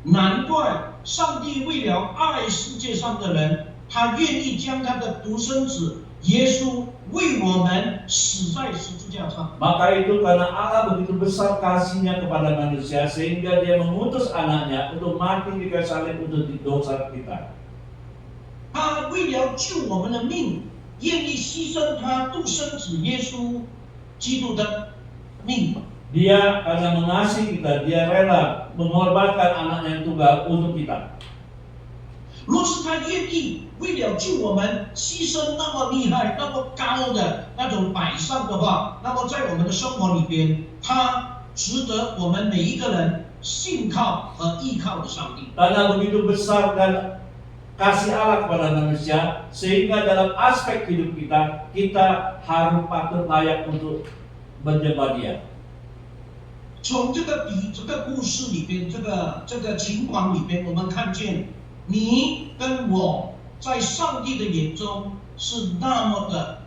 难怪上帝为了爱世界上的人，他愿意将他的独生子耶稣为我们死在十字架上。 Maka itu karena Allah begitu besar kasihnya kepada manusia sehingga dia mengutus anaknya untuk mati di kayu salib untuk dosa kita. 他为了救我们的命，愿意牺牲他独生子耶稣基督的命。 Dia karena mengasihi kita, dia rela mengorbankan anaknya yang tunggal untuk kita. 若是他愿意为了救我们牺牲那么厉害、那么高的那种摆上的话，那么在我们的生活里边，他值得我们每一个人信靠和依靠的上帝。 Karena begitu besar dan kasih Allah kepada manusia, sehingga dalam aspek hidup kita, kita harus patut layak untuk menyembah Dia. 从这个故事里边，这个情况里边，我们看见你跟我在上帝的眼中是那么的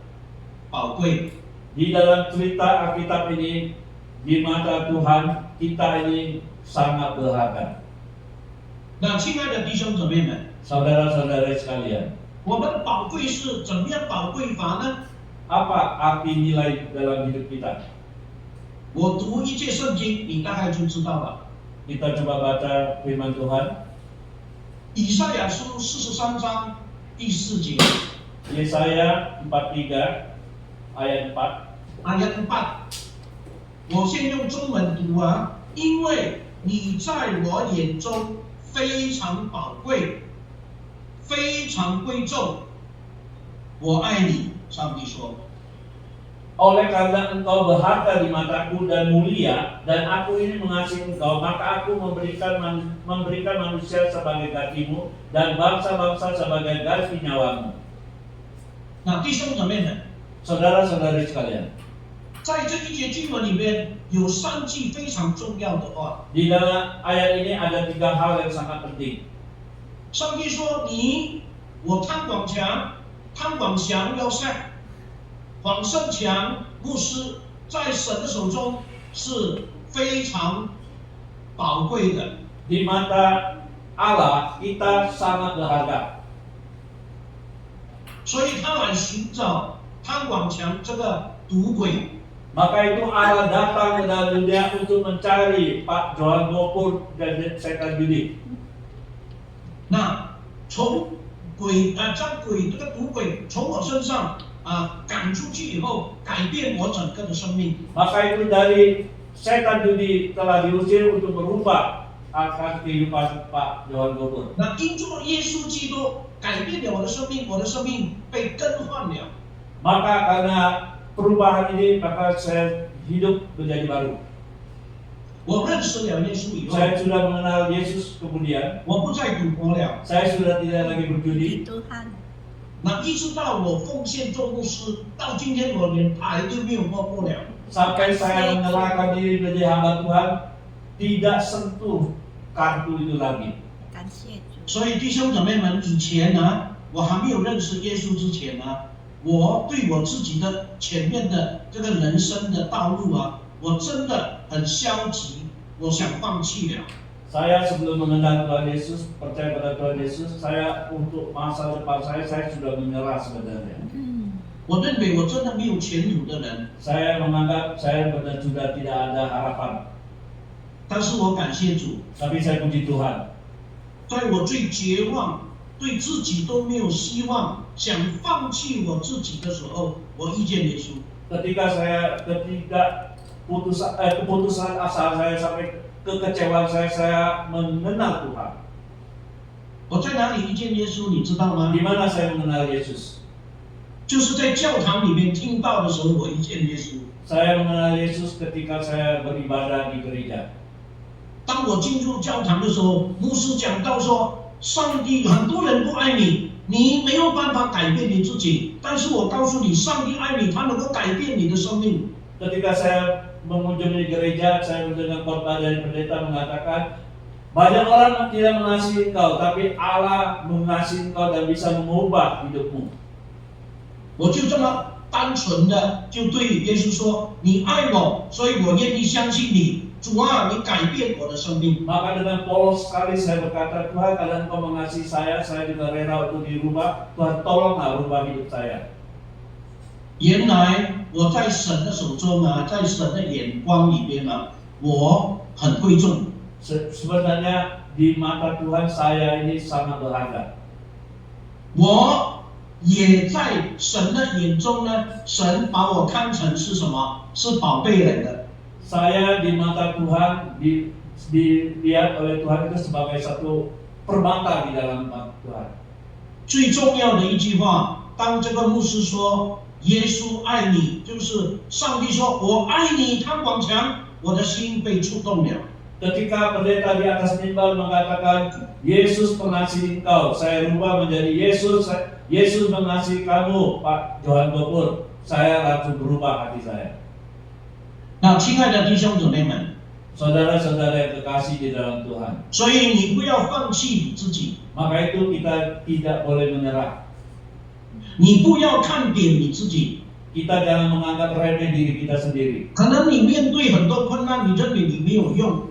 宝贵。 Di dalam cerita Alkitab ini, di mata Tuhan, kita ini sangat berharga. 那亲爱的弟兄姊妹们， Saudara-saudara sekalian, 我们的宝贵是怎么样宝贵法呢？ apa arti nilai dalam hidup kita? 我读一节圣经，你大概就知道了。 Kita coba baca firman Tuhan. 以赛亚书43章第4节， Yesaya 43 ayat 4. ayat 4，我先用中文读啊，因为你在我眼中非常宝贵，非常贵重，我爱你。上帝说。 Oleh karena engkau berharga di mataku dan mulia, dan aku ini mengasihi engkau, maka aku memberikan manusia sebagai gantimu dan bangsa-bangsa sebagai ganti nyawamu. 那弟兄姊妹们， Saudara-saudari sekalian, 在这一节经文里面有3句非常重要的话。 di dalam ayat ini ada 3 hal yang sangat penting. 上帝说：“我潘广祥要塞。” 黄胜强牧师在神的手中是非常宝贵的。 Di mata Allah kita sangat berharga. 所以他来寻找潘广强这个赌鬼， Maka itu Allah datang ke dalam dunia untuk mencari Pak Johan Gopur dan setan judi. 那从将鬼这个毒鬼从我身上赶出去以后，改变我整个的生命。 Maka itu dari setan judi telah diusir untuk merubah akan kehidupan Pak Johan Gopur. 那因着耶稣基督改变了我的生命，我的生命被更换了。 Maka karena perubahan ini maka saya hidup menjadi baru. 我认识了耶稣以后， Saya sudah mengenal Yesus, kemudian 我不再赌博了。 saya sudah tidak lagi berjudi. 那一直到我奉献做牧师，到今天我连牌都没有摸过了。 Sampai saya menyerahkan diri menjadi hamba Tuhan, tidak sentuh kartu itu lagi. 感谢主。所以弟兄姊妹们，以前呢，我还没有认识耶稣之前呢，我对我自己的前面的这个人生的道路我真的很消极，我想放弃了。 Saya sebelum mengenal Tuhan Yesus, percaya pada Tuhan Yesus, saya untuk masa depan saya sudah menyerah sebenarnya. 我认为我真的没有前途的人， Saya menganggap saya benar sudah tidak ada harapan. 但是我感谢主， Tapi saya puji Tuhan. 在我最绝望、对自己都没有希望、想放弃我自己的时候，我遇见耶稣。 Ketika keputusan asa saya sampai kekecewaan saya mengenal Tuhan. 我在哪里遇见耶稣，你知道吗 Di？ mana saya mengenal Yesus? 就是在教堂里面听到的时候，我遇见耶稣。 Saya mengenal Yesus ketika saya beribadah di gereja. 当我进入教堂的时候，牧师讲到说，上帝很多人不爱你，你没有办法改变你自己。但是我告诉你，上帝爱你，他能够改变你的生命。 Ketika saya mengunjungi gereja, saya mendengar khotbah dari pendeta mengatakan, banyak orang yang tidak mengasihi engkau, tapi Allah mengasihi engkau dan bisa mengubah hidupmu. 我就这么单纯的就对耶稣说：“你爱我，所以我愿意相信你。主啊，你改变我的生命。” Maka dengan polos sekali saya berkata, Tuhan kalau engkau mengasihi saya juga rela untuk dirubah. Tuhan tolonglah rubah hidup saya. 原来我在神的手中在神的眼光里边我很贵重。 Sebenarnya di mata Tuhan saya ini sangat berharga. 我也在神的眼中神把我看成是什么？是宝贝人的。 Saya di mata Tuhan dilihat oleh Tuhan itu sebagai satu permata di dalam mata Tuhan. 最重要的一句话，当这个牧师说耶稣爱你，就是上帝说我爱你，他广强，我的心被触动了。 Ketika pendeta di atas mimbar mengatakan Yesus mengasihi engkau, saya rubah menjadi Yesus mengasihi kamu, Pak Johan Gopur. Saya langsung berubah hati saya. 那亲爱的弟兄姊妹们， Saudara-saudara yang kekasih di dalam Tuhan, 所以你不要放弃你自己， maka itu kita tidak boleh menyerah. 你不要看扁你自己。 Kita jangan menganggap remeh diri kita sendiri. 可能你面对很多困难，你认为你没有用，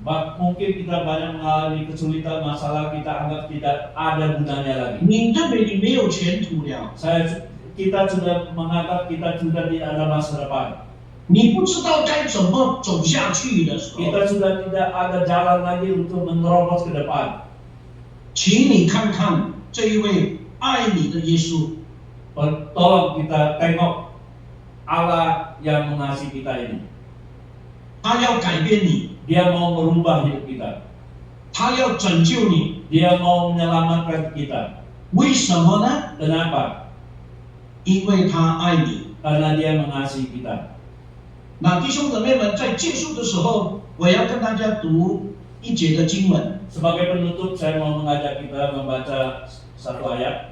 Mungkin kita banyak mengalami kesulitan, masalah, kita anggap tidak ada gunanya lagi. 你认为你没有前途了， Kita sudah menganggap kita sudah tidak ada masa depan. 你不知道该怎么走下去的时候， Kita sudah tidak ada jalan lagi untuk menerobos ke depan. 请你看看这一位爱你的耶稣， Tolong kita tengok Allah yang mengasihi kita ini. 他要改变你， Dia mau merubah hidup kita. 他要拯救你。 Dia mau menyelamatkan kita. 为什么呢？ Kenapa? 因为他爱你。 Karena Dia mengasihi kita. 那弟兄姊妹们，在结束的时候，我要跟大家读一节的经文， Sebagai penutup, saya mau mengajak kita membaca satu ayat.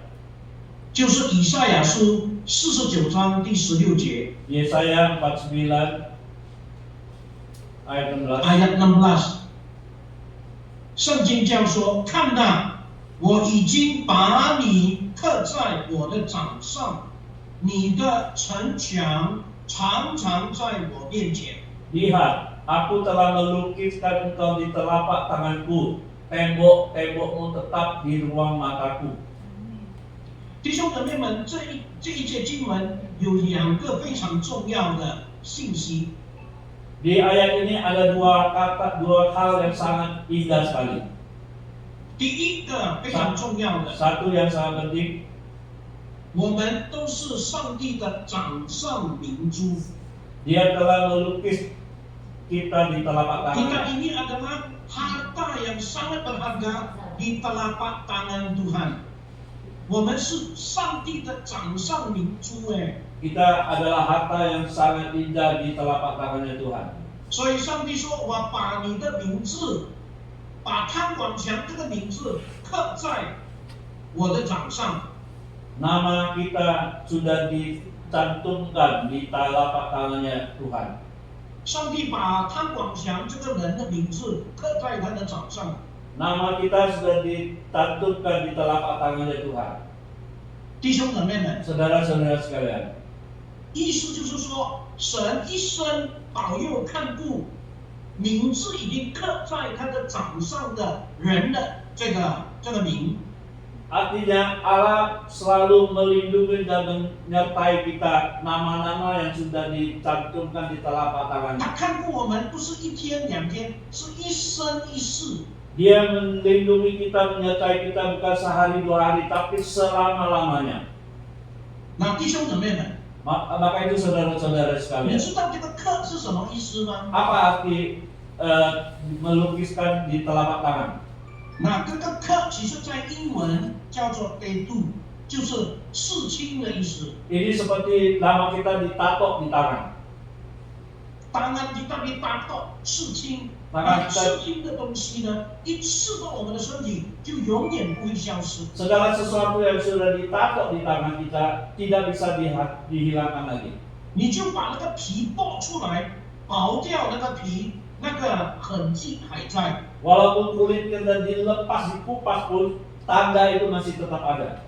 就是以赛亚书49章第16节， Yesaya 49 ayat 16. ayat 16。圣经这样说：“看哪，我已经把你刻在我的掌上，你的城墙常常在我面前。” Lihat, aku telah melukiskan engkau di telapak tanganku, tembok-tembokmu tetap di ruang mataku. 弟兄姊妹们，这一节经文有两个非常重要的信息。 Di ayat ini ada dua hal yang sangat indah sekali. 第一个非常重要的， Satu yang sangat penting, 我们都是上帝的掌上明珠。 Dia telah melukis kita di telapak Kita tangannya. ini adalah harta yang sangat berharga di telapak tangan Tuhan. 我们是上帝的掌上明珠哎， Kita adalah harta yang sangat indah di telapak tangannya Tuhan. 所以上帝说：“我把你的名字，把贪广强这个名字刻在我的掌上。” Nama kita sudah dicantumkan di telapak tangannya Tuhan. 上帝把贪广强这个人的名字刻在他的掌上。 Nama kita sudah dicantumkan di telapak tangannya Tuhan. 弟兄姊妹们， Saudara-saudara sekalian, 意思就是说，神一生保佑看顾，名字已经刻在他的掌上的人的这个名。 artinya Allah selalu melindungi dan menyertai kita nama-nama yang sudah dicantumkan di telapak tangannya. 他看顾我们不是一天两天，是一生一世。 Dia melindungi kita, menyertai kita bukan sehari dua hari, tapi selama-lamanya. 那弟兄姊妹们， Maka itu saudara-saudara 你 sekalian, 知道这个刻是什么意思吗？ apa arti melukiskan di telapak tangan? 那这个刻其实在英文叫做 tattoo， 就是刺青的意思。 Ini seperti nama kita ditato di tangan. tangan kita ditato 刺青， Tangan 刺 kita, 青的东西呢，一刺到我们的身体，就永远不会消失。 segala sesuatu yang sudah ditato di tangan kita tidak bisa dihilangkan lagi. 你就把那个皮剥出来，剥掉那个皮，那个痕迹还在。 Walaupun kulit kita dilepas, dikupas pun tanda itu masih tetap ada.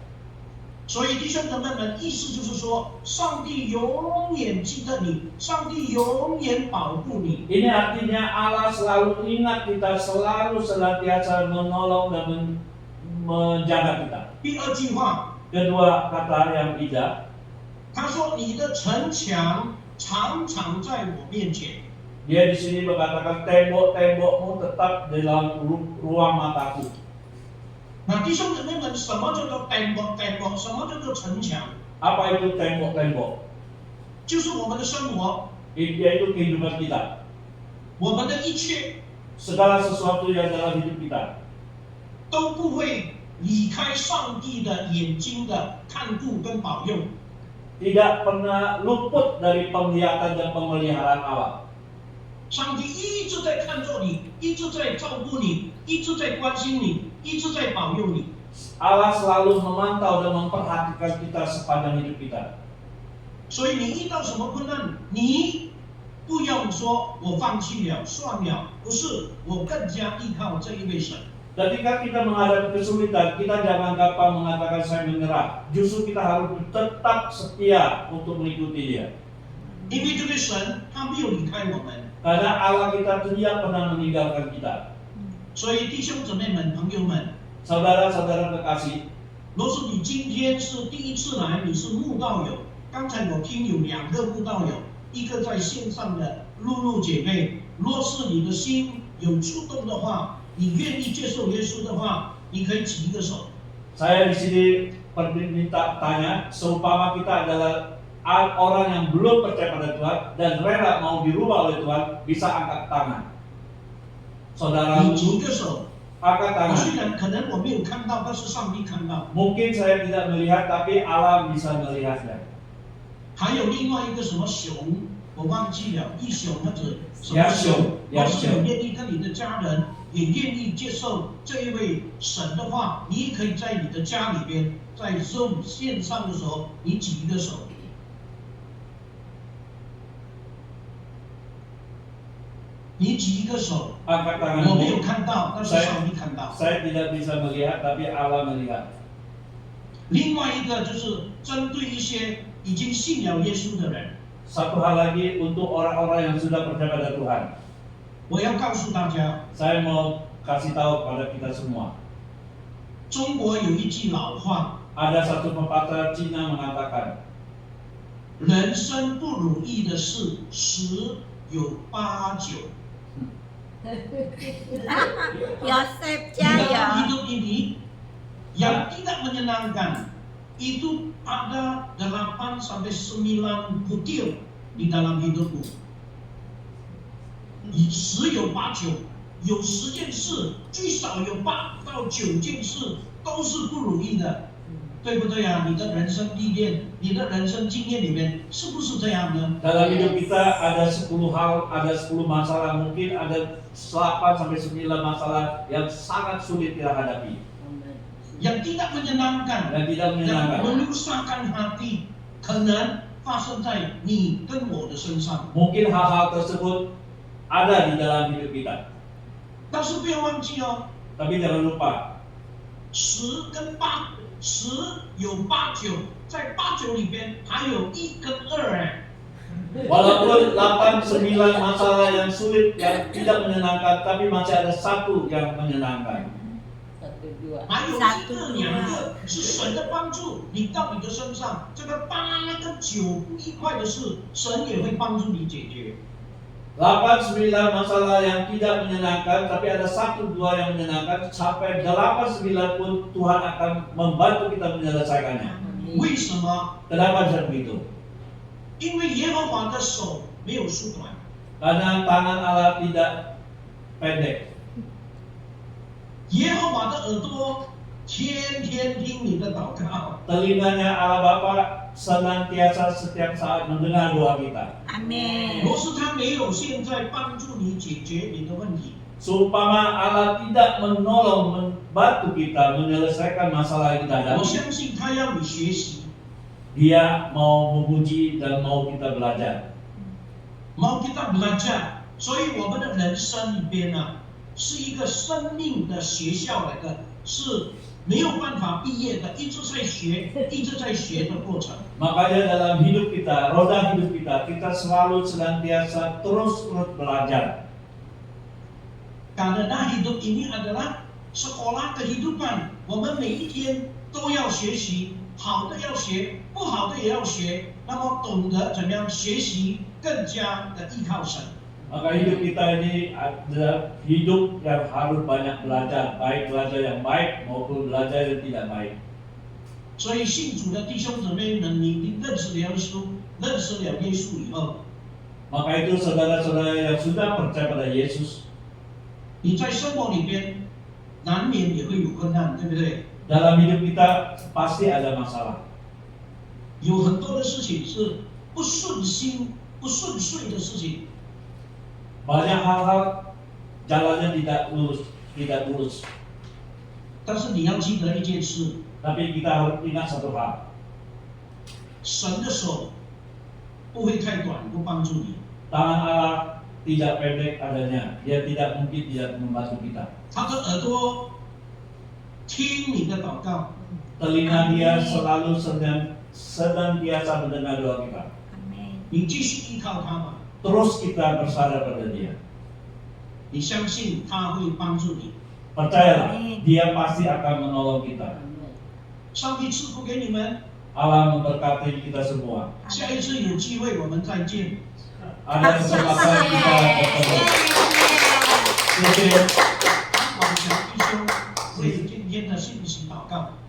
所以弟兄姊妹们，意思就是说，上帝永远记得你，上帝永远保护你。 Ini artinya Allah selalu ingat kita, selalu senantiasa menolong dan menjaga kita. 第二句话， Kedua kata yang indah, 他说：“你的城墙常常在我面前。” dia di sini mengatakan tembok-tembokmu tetap dalam ruang mataku. 那弟兄姊妹们，什么叫做 tembok？ 什么叫做城墙？ Apa itu tembok-tembok? 就是我们的生活， Yaitu kehidupan kita. 我们的一切 Segala sesuatu yang dalam hidup kita 都不会离开上帝的眼睛的看顾跟保佑。 tidak pernah luput dari penglihatan dan pemeliharaan Allah. 上帝一直在看着你，一直在照顾你，一直在关心你，一直在保佑你。 Allah selalu memantau dan memperhatikan kita sepanjang hidup kita. 所以你遇到什么困难，你不要说我放弃了，算了，不是，我更加依靠这一位神。 Ketika kita menghadapi kesulitan, kita jangan gampang mengatakan saya menyerah. Justru kita harus tetap setia untuk mengikuti Dia. 因为这位神他没有离开我们， Karena Allah kita tidak pernah meninggalkan kita. 所以弟兄姊妹们、朋友们， Saudara-saudara kekasih, 若是你今天是第一次来，你是慕道友，刚才我听有2个慕道友，一个在线上的露露姐妹，若是你的心有触动的话，你愿意接受耶稣的话，你可以举一个手。 saya di sini minta tanya, seumpama kita adalah orang yang belum percaya pada Tuhan dan rela mau dirubah oleh Tuhan, bisa angkat tangan. Saudara, 你举一个手。 angkat 我 tangan. 虽然可能我没有看到，但是上帝看到。 Mungkin saya tidak melihat, tapi Allah bisa melihatnya. 还有另外一个什么熊，我忘记了，一熊或者什么杨熊熊。要是你愿意跟你的家人也愿意接受这一位神的话，你也可以在你的家里边，在 Zoom 线上的时候，你举一个手。你举一个手， Angkat 我没有 tanganmu. 看到，但是上帝看到。 Saya tidak bisa melihat, tapi Allah melihat. 另外一个就是针对一些已经信了耶稣的人， Satu hal lagi untuk orang-orang yang sudah percaya pada Tuhan. 我要告诉大家， Saya mau kasih tahu pada kita semua. 中国有一句老话， Ada satu pepatah Cina mengatakan, 人生不如意的事10有8、9。 Yosef Di dalam jaya. hidup ini yang tidak menyenangkan itu ada 8 sampai 9 butir di dalam hidupmu. 10有8、9，有10件事，最少有8到9件事都是不如意的，对不对啊？你的人生历练，你的人生经验里面是不是这样呢？ Dalam hidup kita ada 10 hal, ada 10 masalah, mungkin ada 8 sampai 9 masalah yang sangat sulit kita hadapi yang tidak menyenangkan, dan tidak yang menyenangkan. menyusahkan hati，可能发生在你跟我的身上。 Mungkin hal-hal tersebut ada di dalam hidup kita, 但是不要忘记哦， tapi jangan lupa 10跟8，10有8、9，在8、9里边还有1跟2哎。 walaupun 8, 9 masalah yang sulit, yang tidak menyenangkan, tapi masih ada 1 yang menyenangkan. 还有1个、2个是神的帮助，你到你的身上，这个8跟9不愉快的事，神也会帮助你解决。 8, 9 masalah yang tidak menyenangkan, tapi ada 1, 2 yang menyenangkan, sampai 8, 9 pun Tuhan akan membantu kita menyelesaikannya. 为什么？ Kenapa bisa begitu? 因为耶和华的手没有缩短， Karena tangan Allah tidak pendek. 耶和华的耳朵天天听你的祷告。 Telinganya Allah Bapa senantiasa setiap saat mendengar doa kita. Amin. 若是他没有现在帮助你解决你的问题， Seumpama Allah tidak menolong, membantu kita menyelesaikan masalah yang kita 我 hadapi, 相信他要你学习， Dia mau menguji dan mau kita belajar. mau kita belajar。所以我们的人生里边呢，是一个生命的学校来的，是没有办法毕业的，一直在学，一直在学的过程。 Makanya dalam hidup kita, roda hidup kita, kita selalu senantiasa terus belajar. Karena hidup ini adalah sekolah kehidupan，我们每一天都要学习，好的要学，不好的也要学。那么懂得怎么样学习，更加的依靠神。 Maka hidup kita ini adalah hidup yang harus banyak belajar, baik belajar yang baik maupun belajar yang tidak baik. 所以信主的弟兄姊妹们，你认识了耶稣，认识了耶稣以后， Maka itu saudara-saudara yang sudah percaya pada Yesus, 你在生活里边难免也会有困难，对不对？ dalam hidup kita pasti ada masalah. 有很多的事情是不顺心、不顺遂的事情， Banyak hal-hal jalannya tidak lurus. 但是你要记得一件事， Tapi kita harus ingat satu hal, 神的手不会太短，不帮助你。 tangan Allah tidak pendek adanya. Dia tidak mungkin tidak membantu kita. 他的耳朵听你的祷告， Telinga Dia selalu senantiasa mendengar doa kita. Amin. 你继续依靠他吧， Terus kita bersandar pada Dia. 你相信他会帮助你。 Percayalah, Dia pasti akan menolong kita. 上帝赐福给你们， Allah memberkati kita semua. 下一次有机会我们再见。 Ada kesempatan kita bertemu. 谢谢。 王小弟兄为今天的信息祷告。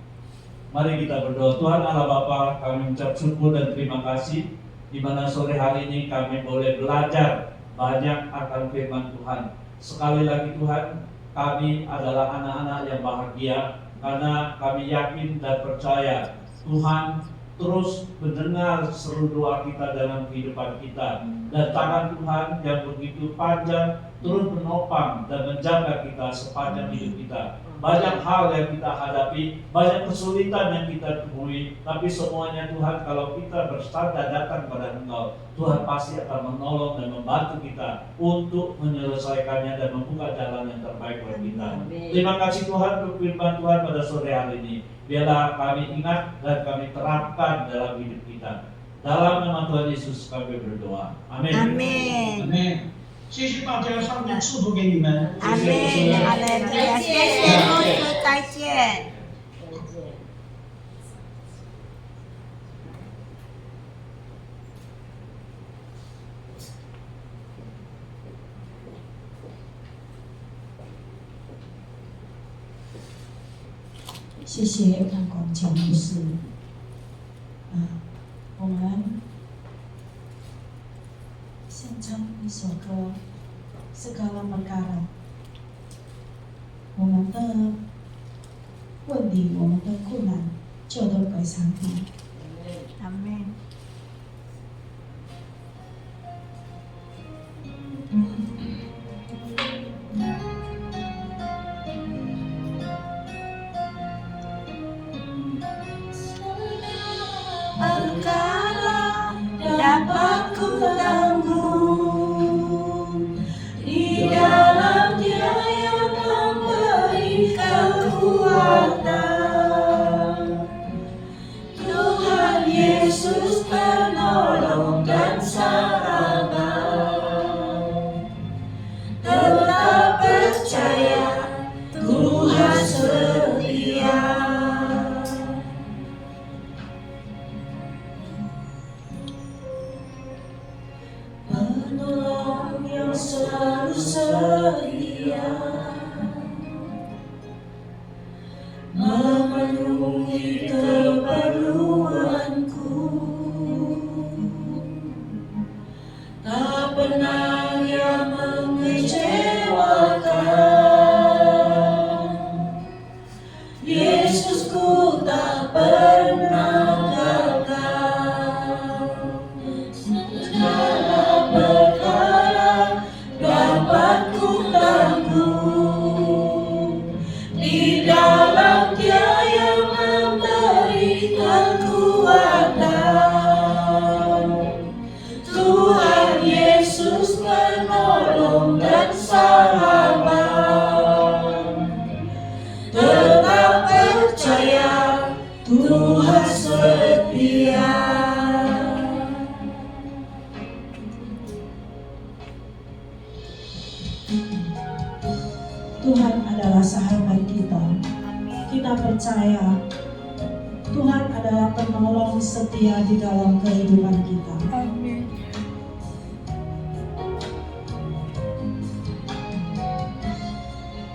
Mari kita berdoa. Tuhan Allah Bapa, kami ucap syukur dan terima kasih di mana sore hari ini kami boleh belajar banyak akan firman Tuhan. Sekali lagi Tuhan, kami adalah anak-anak yang bahagia karena kami yakin dan percaya Tuhan terus mendengar seru doa kita dalam kehidupan kita, dan tangan Tuhan yang begitu panjang terus menopang dan menjaga kita sepanjang hidup kita. Banyak hal yang kita hadapi, banyak kesulitan yang kita temui, tapi semuanya Tuhan, kalau kita bersandar datang pada Engkau, Tuhan pasti akan menolong dan membantu kita untuk menyelesaikannya dan membuka jalan yang terbaik bagi kita. Terima kasih Tuhan untuk firman Tuhan pada sore hari ini. Biarlah kami ingat dan kami terapkan dalam hidup kita. Dalam nama Tuhan Yesus kami berdoa. Amin. Amin. Amen。谢谢大家，上帝赐福给你们。 Amin. Haleluya. 谢谢牧师，再见。谢谢杨广强牧师。我们先唱一首歌，segala perkara。我们的问题，我们的困难，就都归上帝。阿门。Perkara dapat ku tanggung di dalam Dia yang memberi kekuatan. Tuhan Yesus penolong dan sahabat. Tetap percaya Tuhan setia. Penolong yang selalu setia, memenuhi keperluanku. Tak pernah Dia mengecewakan. Yesusku tak pernah gagal. Segala perkara dapat ku tanggung di dalam Dia yang memberi kekuatan. Tuhan Yesus penolong dan sahabat. Tetap percaya Tuhan setia. Tuhan adalah sahabat kita. Kita percaya Tuhan adalah penolong setia di dalam kehidupan kita.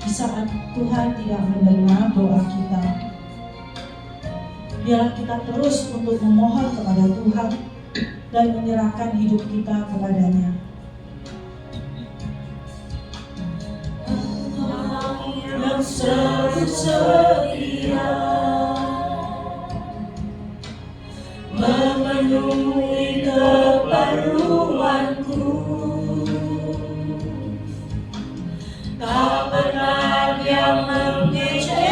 Di saat Tuhan tidak mendengar doa kita, biarlah kita terus untuk memohon kepada Tuhan dan menyerahkan hidup kita kepadanya. Yang selalu setia, memenuhi keperluanku. Tak pernah Dia mengecewakan.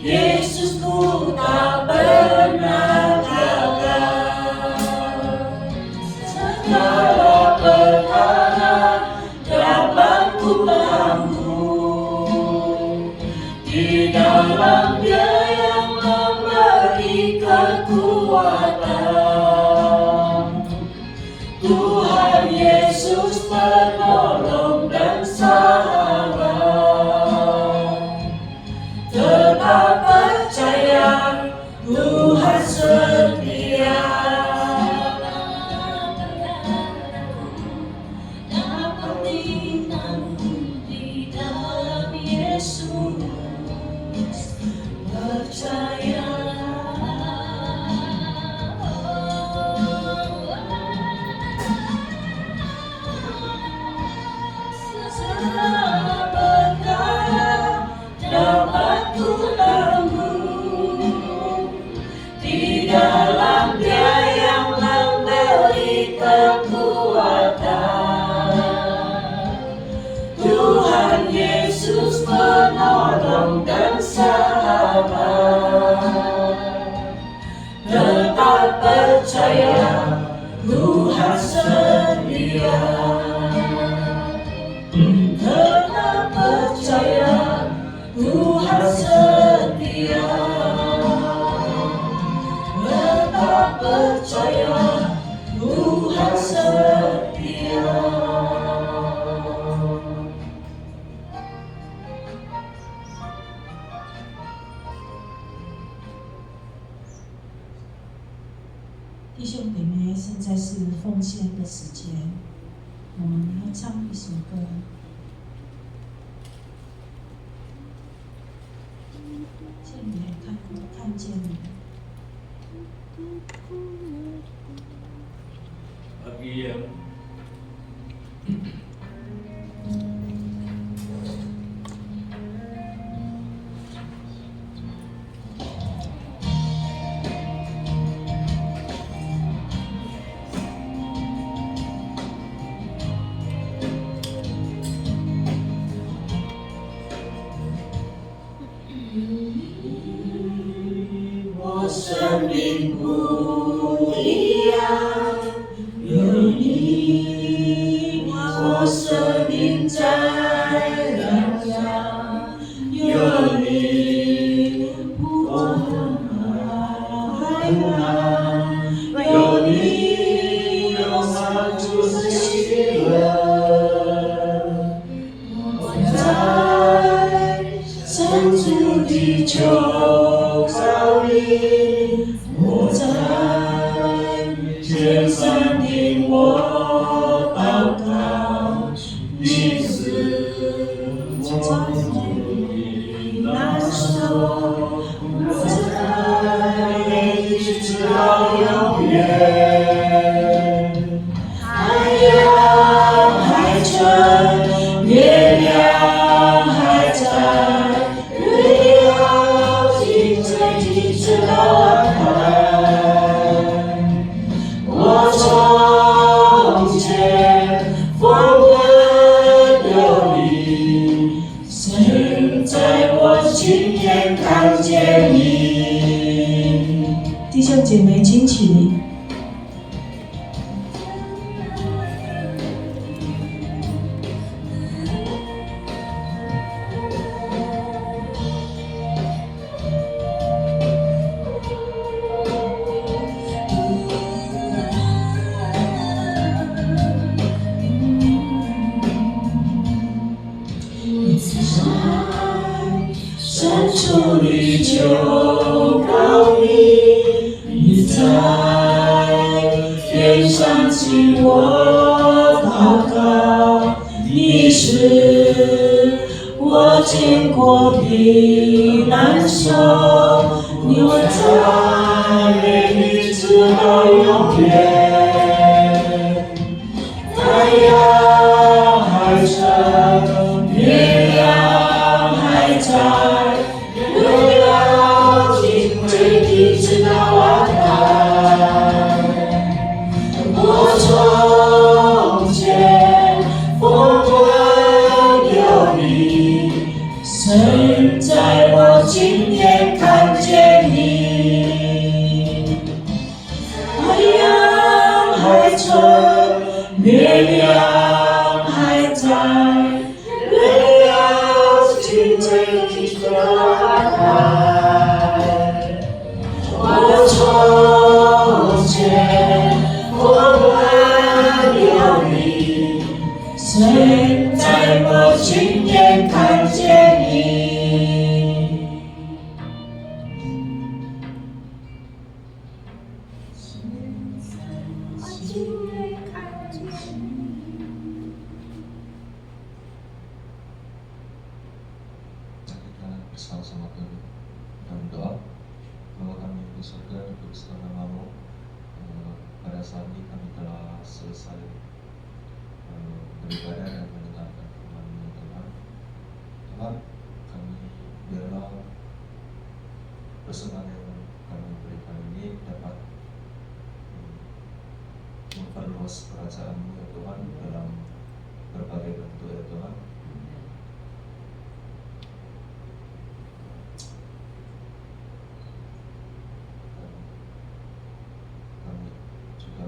Yesusku tak pernah gagal. Segala perkara dapat ku tanggung di dalam Dia yang memberi kekuatan. Tuhan Yesus penolong dan sahabat. Tetap percaya Tuhan setia. Dapat ditanggung di dalam Yesus. Percaya. Segala perkara dapat ku tanggung di dalam Dia yang memberi kekuatan. Tuhan Yesus penolong dan sahabat. Tetap percaya Tuhan setia. Tetap percaya Tuhan setia. Tetap percaya Tuhan setia.弟兄姐妹，现在是奉献的时间，我们要唱一首歌。见你看见你。 bagi yang我生命不一样，有你，我生命在亮亮，有你，我海洋，有你，有满足的喜乐，我在深处地球高你，我在天上听我祷告，你是我的难受，我在一直到永远。海洋海沉，月亮还在，唯有今天一直的安排。我从前风闻有你，现在我亲眼看见你。弟兄姐妹，请起立。深处地球高你，你在天上听我祷告，你是我见过避难所，你我在一直到永远。太阳还沉，月亮还在，唯有今天一直到安排。我从前风闻有你，现在我亲眼看见你。太阳还沉，月亮还在，唯有今天一直的安排。我从前风闻有你，现在我亲眼看见你。Kita bersama-sama dalam doa. Bapa kami di surga, dikuduskan namamu. Pada saat ini kami telah selesai beribadah dan mendengarkan firman-Mu Tuhan. Tuhan, kami biarlah pesanan yang kami berikan ini dapat memperluas kerajaan-Mu ya Tuhan dalam berbagai bentuk ya Tuhan. Kami juga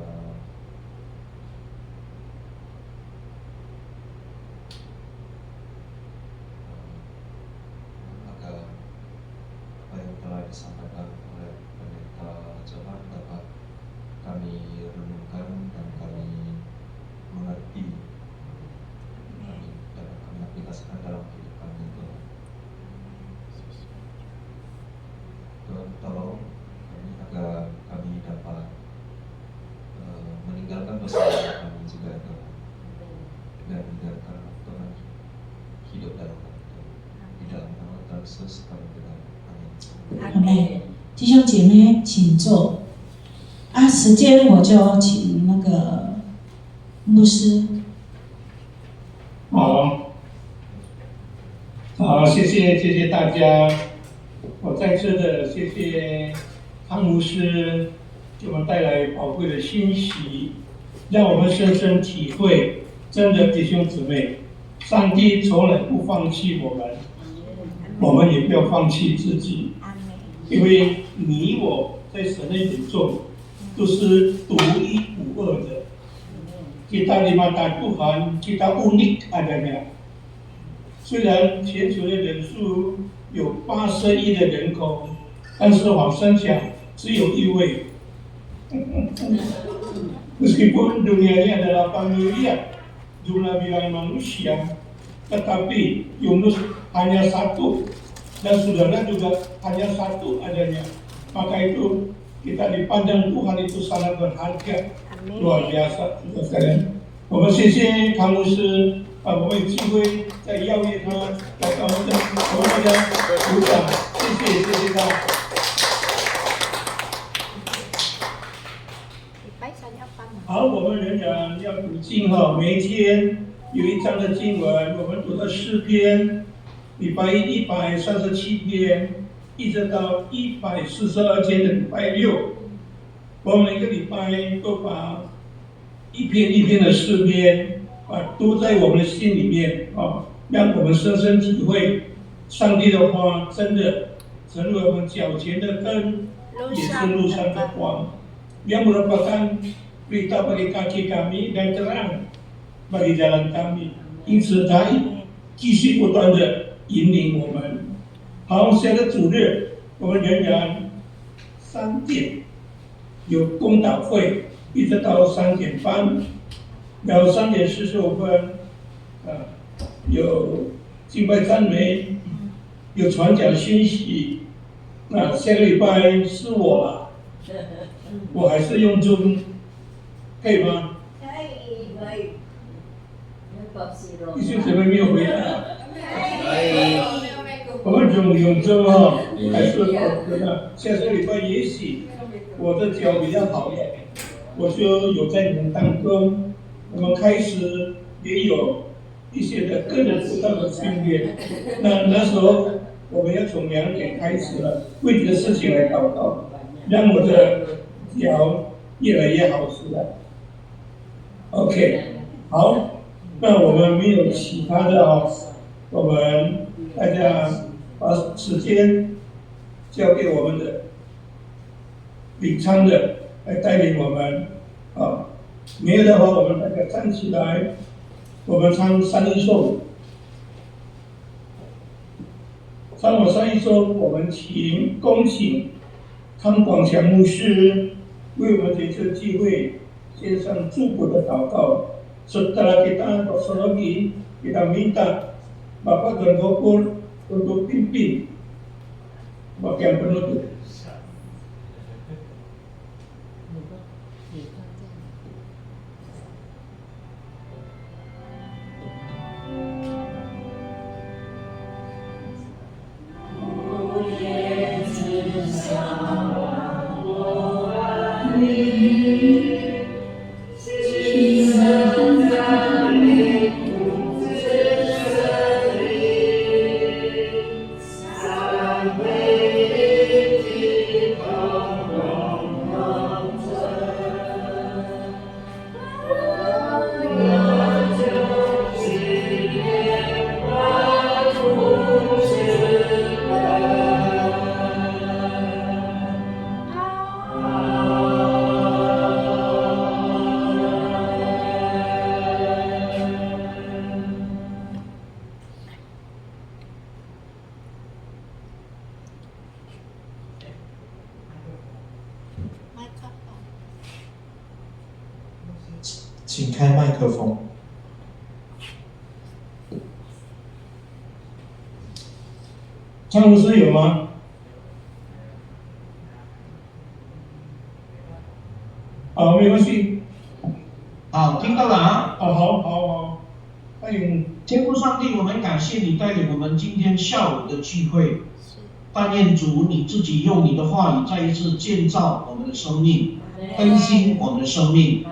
agar apa yang telah disampaikan oleh pendeta Johan dapat kami renungkan dan kami mengerti, dapat kami aplikasikan dalam hidup kami Tuhan. Tuhan tolong kami agar kami dapat meninggalkan dosa kami juga Tuhan, dan biarkan Tuhan hidup dalam kami Tuhan. Di dalam nama Tuhan Yesus kami berdoa. Amin. 阿妹，弟兄姐妹，请坐。时间我就请那个牧师。好，谢谢大家。我再次的谢谢汤牧师给我们带来宝贵的信息，让我们深深体会，真的弟兄姊妹，上帝从来不放弃我们，我们也不要放弃自己，因为你我在神的眼中都是独一无二的。Kita di mata Tuhan, kita unik adanya. 虽然全球的人数有80亿的人口，但是好像讲只有一位。Meskipun dunia ini adalah 8 miliar jumlah bilangan manusia, tetapi Yunus hanya satu dan saudara juga hanya satu adanya. Maka itu kita dipandang Tuhan itu sangat berharga, luar biasa, saudara sekalian. 我们谢谢唐牧师，我们有机会再邀约他来到我们大家鼓掌，谢谢他。好，我们仍然要读经哈，每一天有一章的经文，我们读到诗篇，礼拜一137篇，一直到142天的礼拜六，我们每个礼拜都把一篇一篇的诗篇都在我们的心里面让我们深深体会上帝的话真的成为我们脚前的灯，也是路上的光，yang merupakan berita bagi kaki kami dan terang bagi jalan kami， 因此他继续不断的引领我们。好，下个主日我们仍然3点有公祷会，一直到3点半，然后3点45分，有敬拜赞美，有传讲信息。下个礼拜是我了，我还是用Zoom，可以吗？可以。弟兄姊妹没有回答。我们用Zoom还是下个礼拜也许我的脚比较好一点。我就有在你们当中，我们开始也有一些的个人辅导的训练。那时候我们要从2点开始了，为这个事情来祷告，让我的脚越来越好起来。OK， 好，那我们没有其他的我们大家把时间交给我们的领唱的来带领我们没有的话，我们大家站起来，我们唱3一颂。唱完3一颂，我们恭请汤广强牧师为我们这次聚会献上祝福的祷告。Setelah kita doksologi, kita minta Bapak Tuan Gopur untuk pimpin bagian penutup.请开麦克风。张牧师有吗？没关系。好，听到了啊。好，欢迎。天父上帝，我们感谢你带领我们今天下午的聚会。但愿主你自己用你的话语再一次建造我们的生命，更新我们的生命，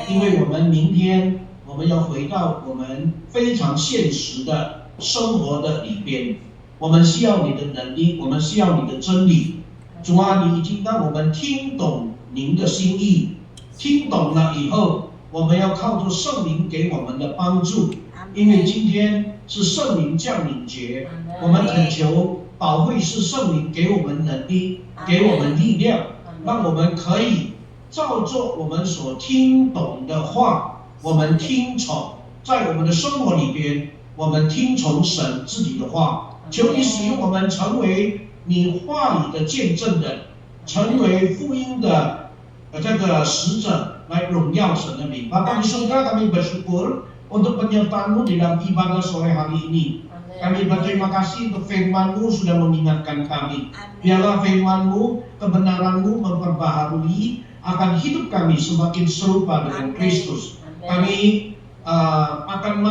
因为我们明天我们要回到我们非常现实的生活的里边，我们需要你的能力，我们需要你的真理。主啊，你已经让我们听懂您的心意，听懂了以后，我们要靠着圣灵给我们的帮助，因为今天是圣灵降临节，我们恳求保惠师圣灵给我们能力，给我们力量，让我们可以照着我们所听懂的话，我们听从，在我们的生活里边，我们听从神自己的话。求你使用我们成为你话语的见证人，成为福音的这个使者，来荣耀神的名。Bapa di surga, kami bersyukur untuk penyertaan-Mu di dalam ibadah sore hari ini. Kami berterima kasih untuk firman-Mu sudah mengingatkan kami. Biarlah firman-Mu, kebenaran-Mu memperbaharui akan hidup kami semakin serupa dengan Kristus. Kami akan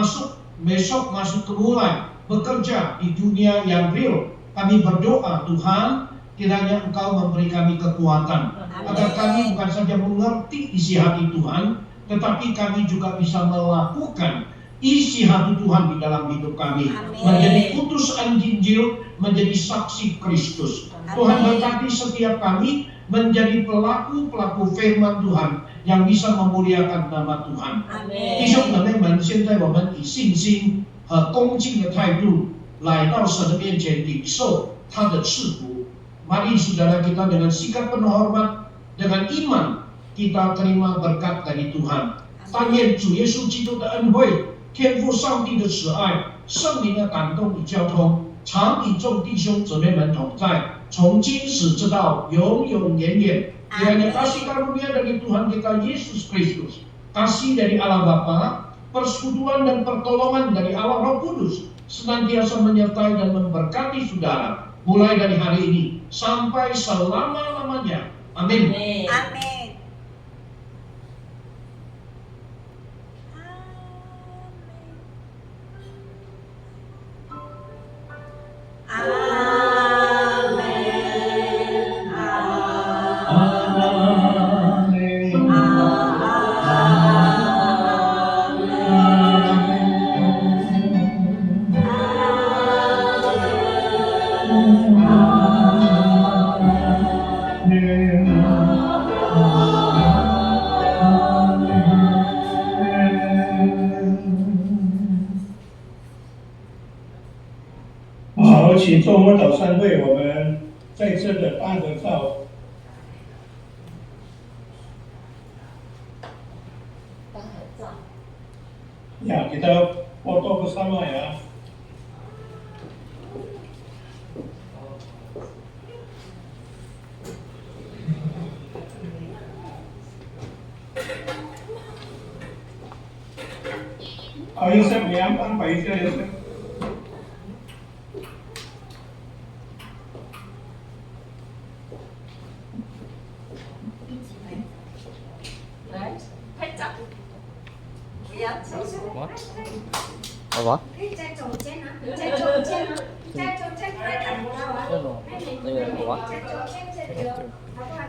besok masuk ke mulai bekerja di dunia yang real. Kami berdoa, Tuhan, kiranya Engkau memberi kami kekuatan agar kami bukan saja mengerti isi hati Tuhan, tetapi kami juga bisa melakukan isi hati Tuhan di dalam hidup kami. Menjadi utusan Injil, menjadi saksi Kristus. Tuhan berkati setiap kami menjadi pelaku-pelaku firman Tuhan yang bisa memuliakan nama Tuhan. 弟兄姊妹们，现在我们以信心和恭敬的态度来到神的面前，领受他的赐福。Mari saudara kita dengan sikap penuh hormat, dengan iman kita terima berkat dari Tuhan。但愿主耶稣基督的恩惠、天父上帝的慈爱、圣灵的感动与交通，常与众弟兄姊妹们同在，从今时直到永永远远。Kiranya kasih karunia dari Tuhan kita Yesus Kristus, kasih dari Allah Bapa, persekutuan dan pertolongan dari Allah Roh Kudus senantiasa menyertai dan memberkati saudara mulai dari hari ini sampai selama-lamanya. Amin. Amin.好，请周末早餐会我们在这的大合照。Ya, kita foto bersama ya. Yosef, menyampaikan Pak Yosef. Apa? 在中间啊，在中间啊，在中间快点到啊，那个我。在中间这里哦，好不好？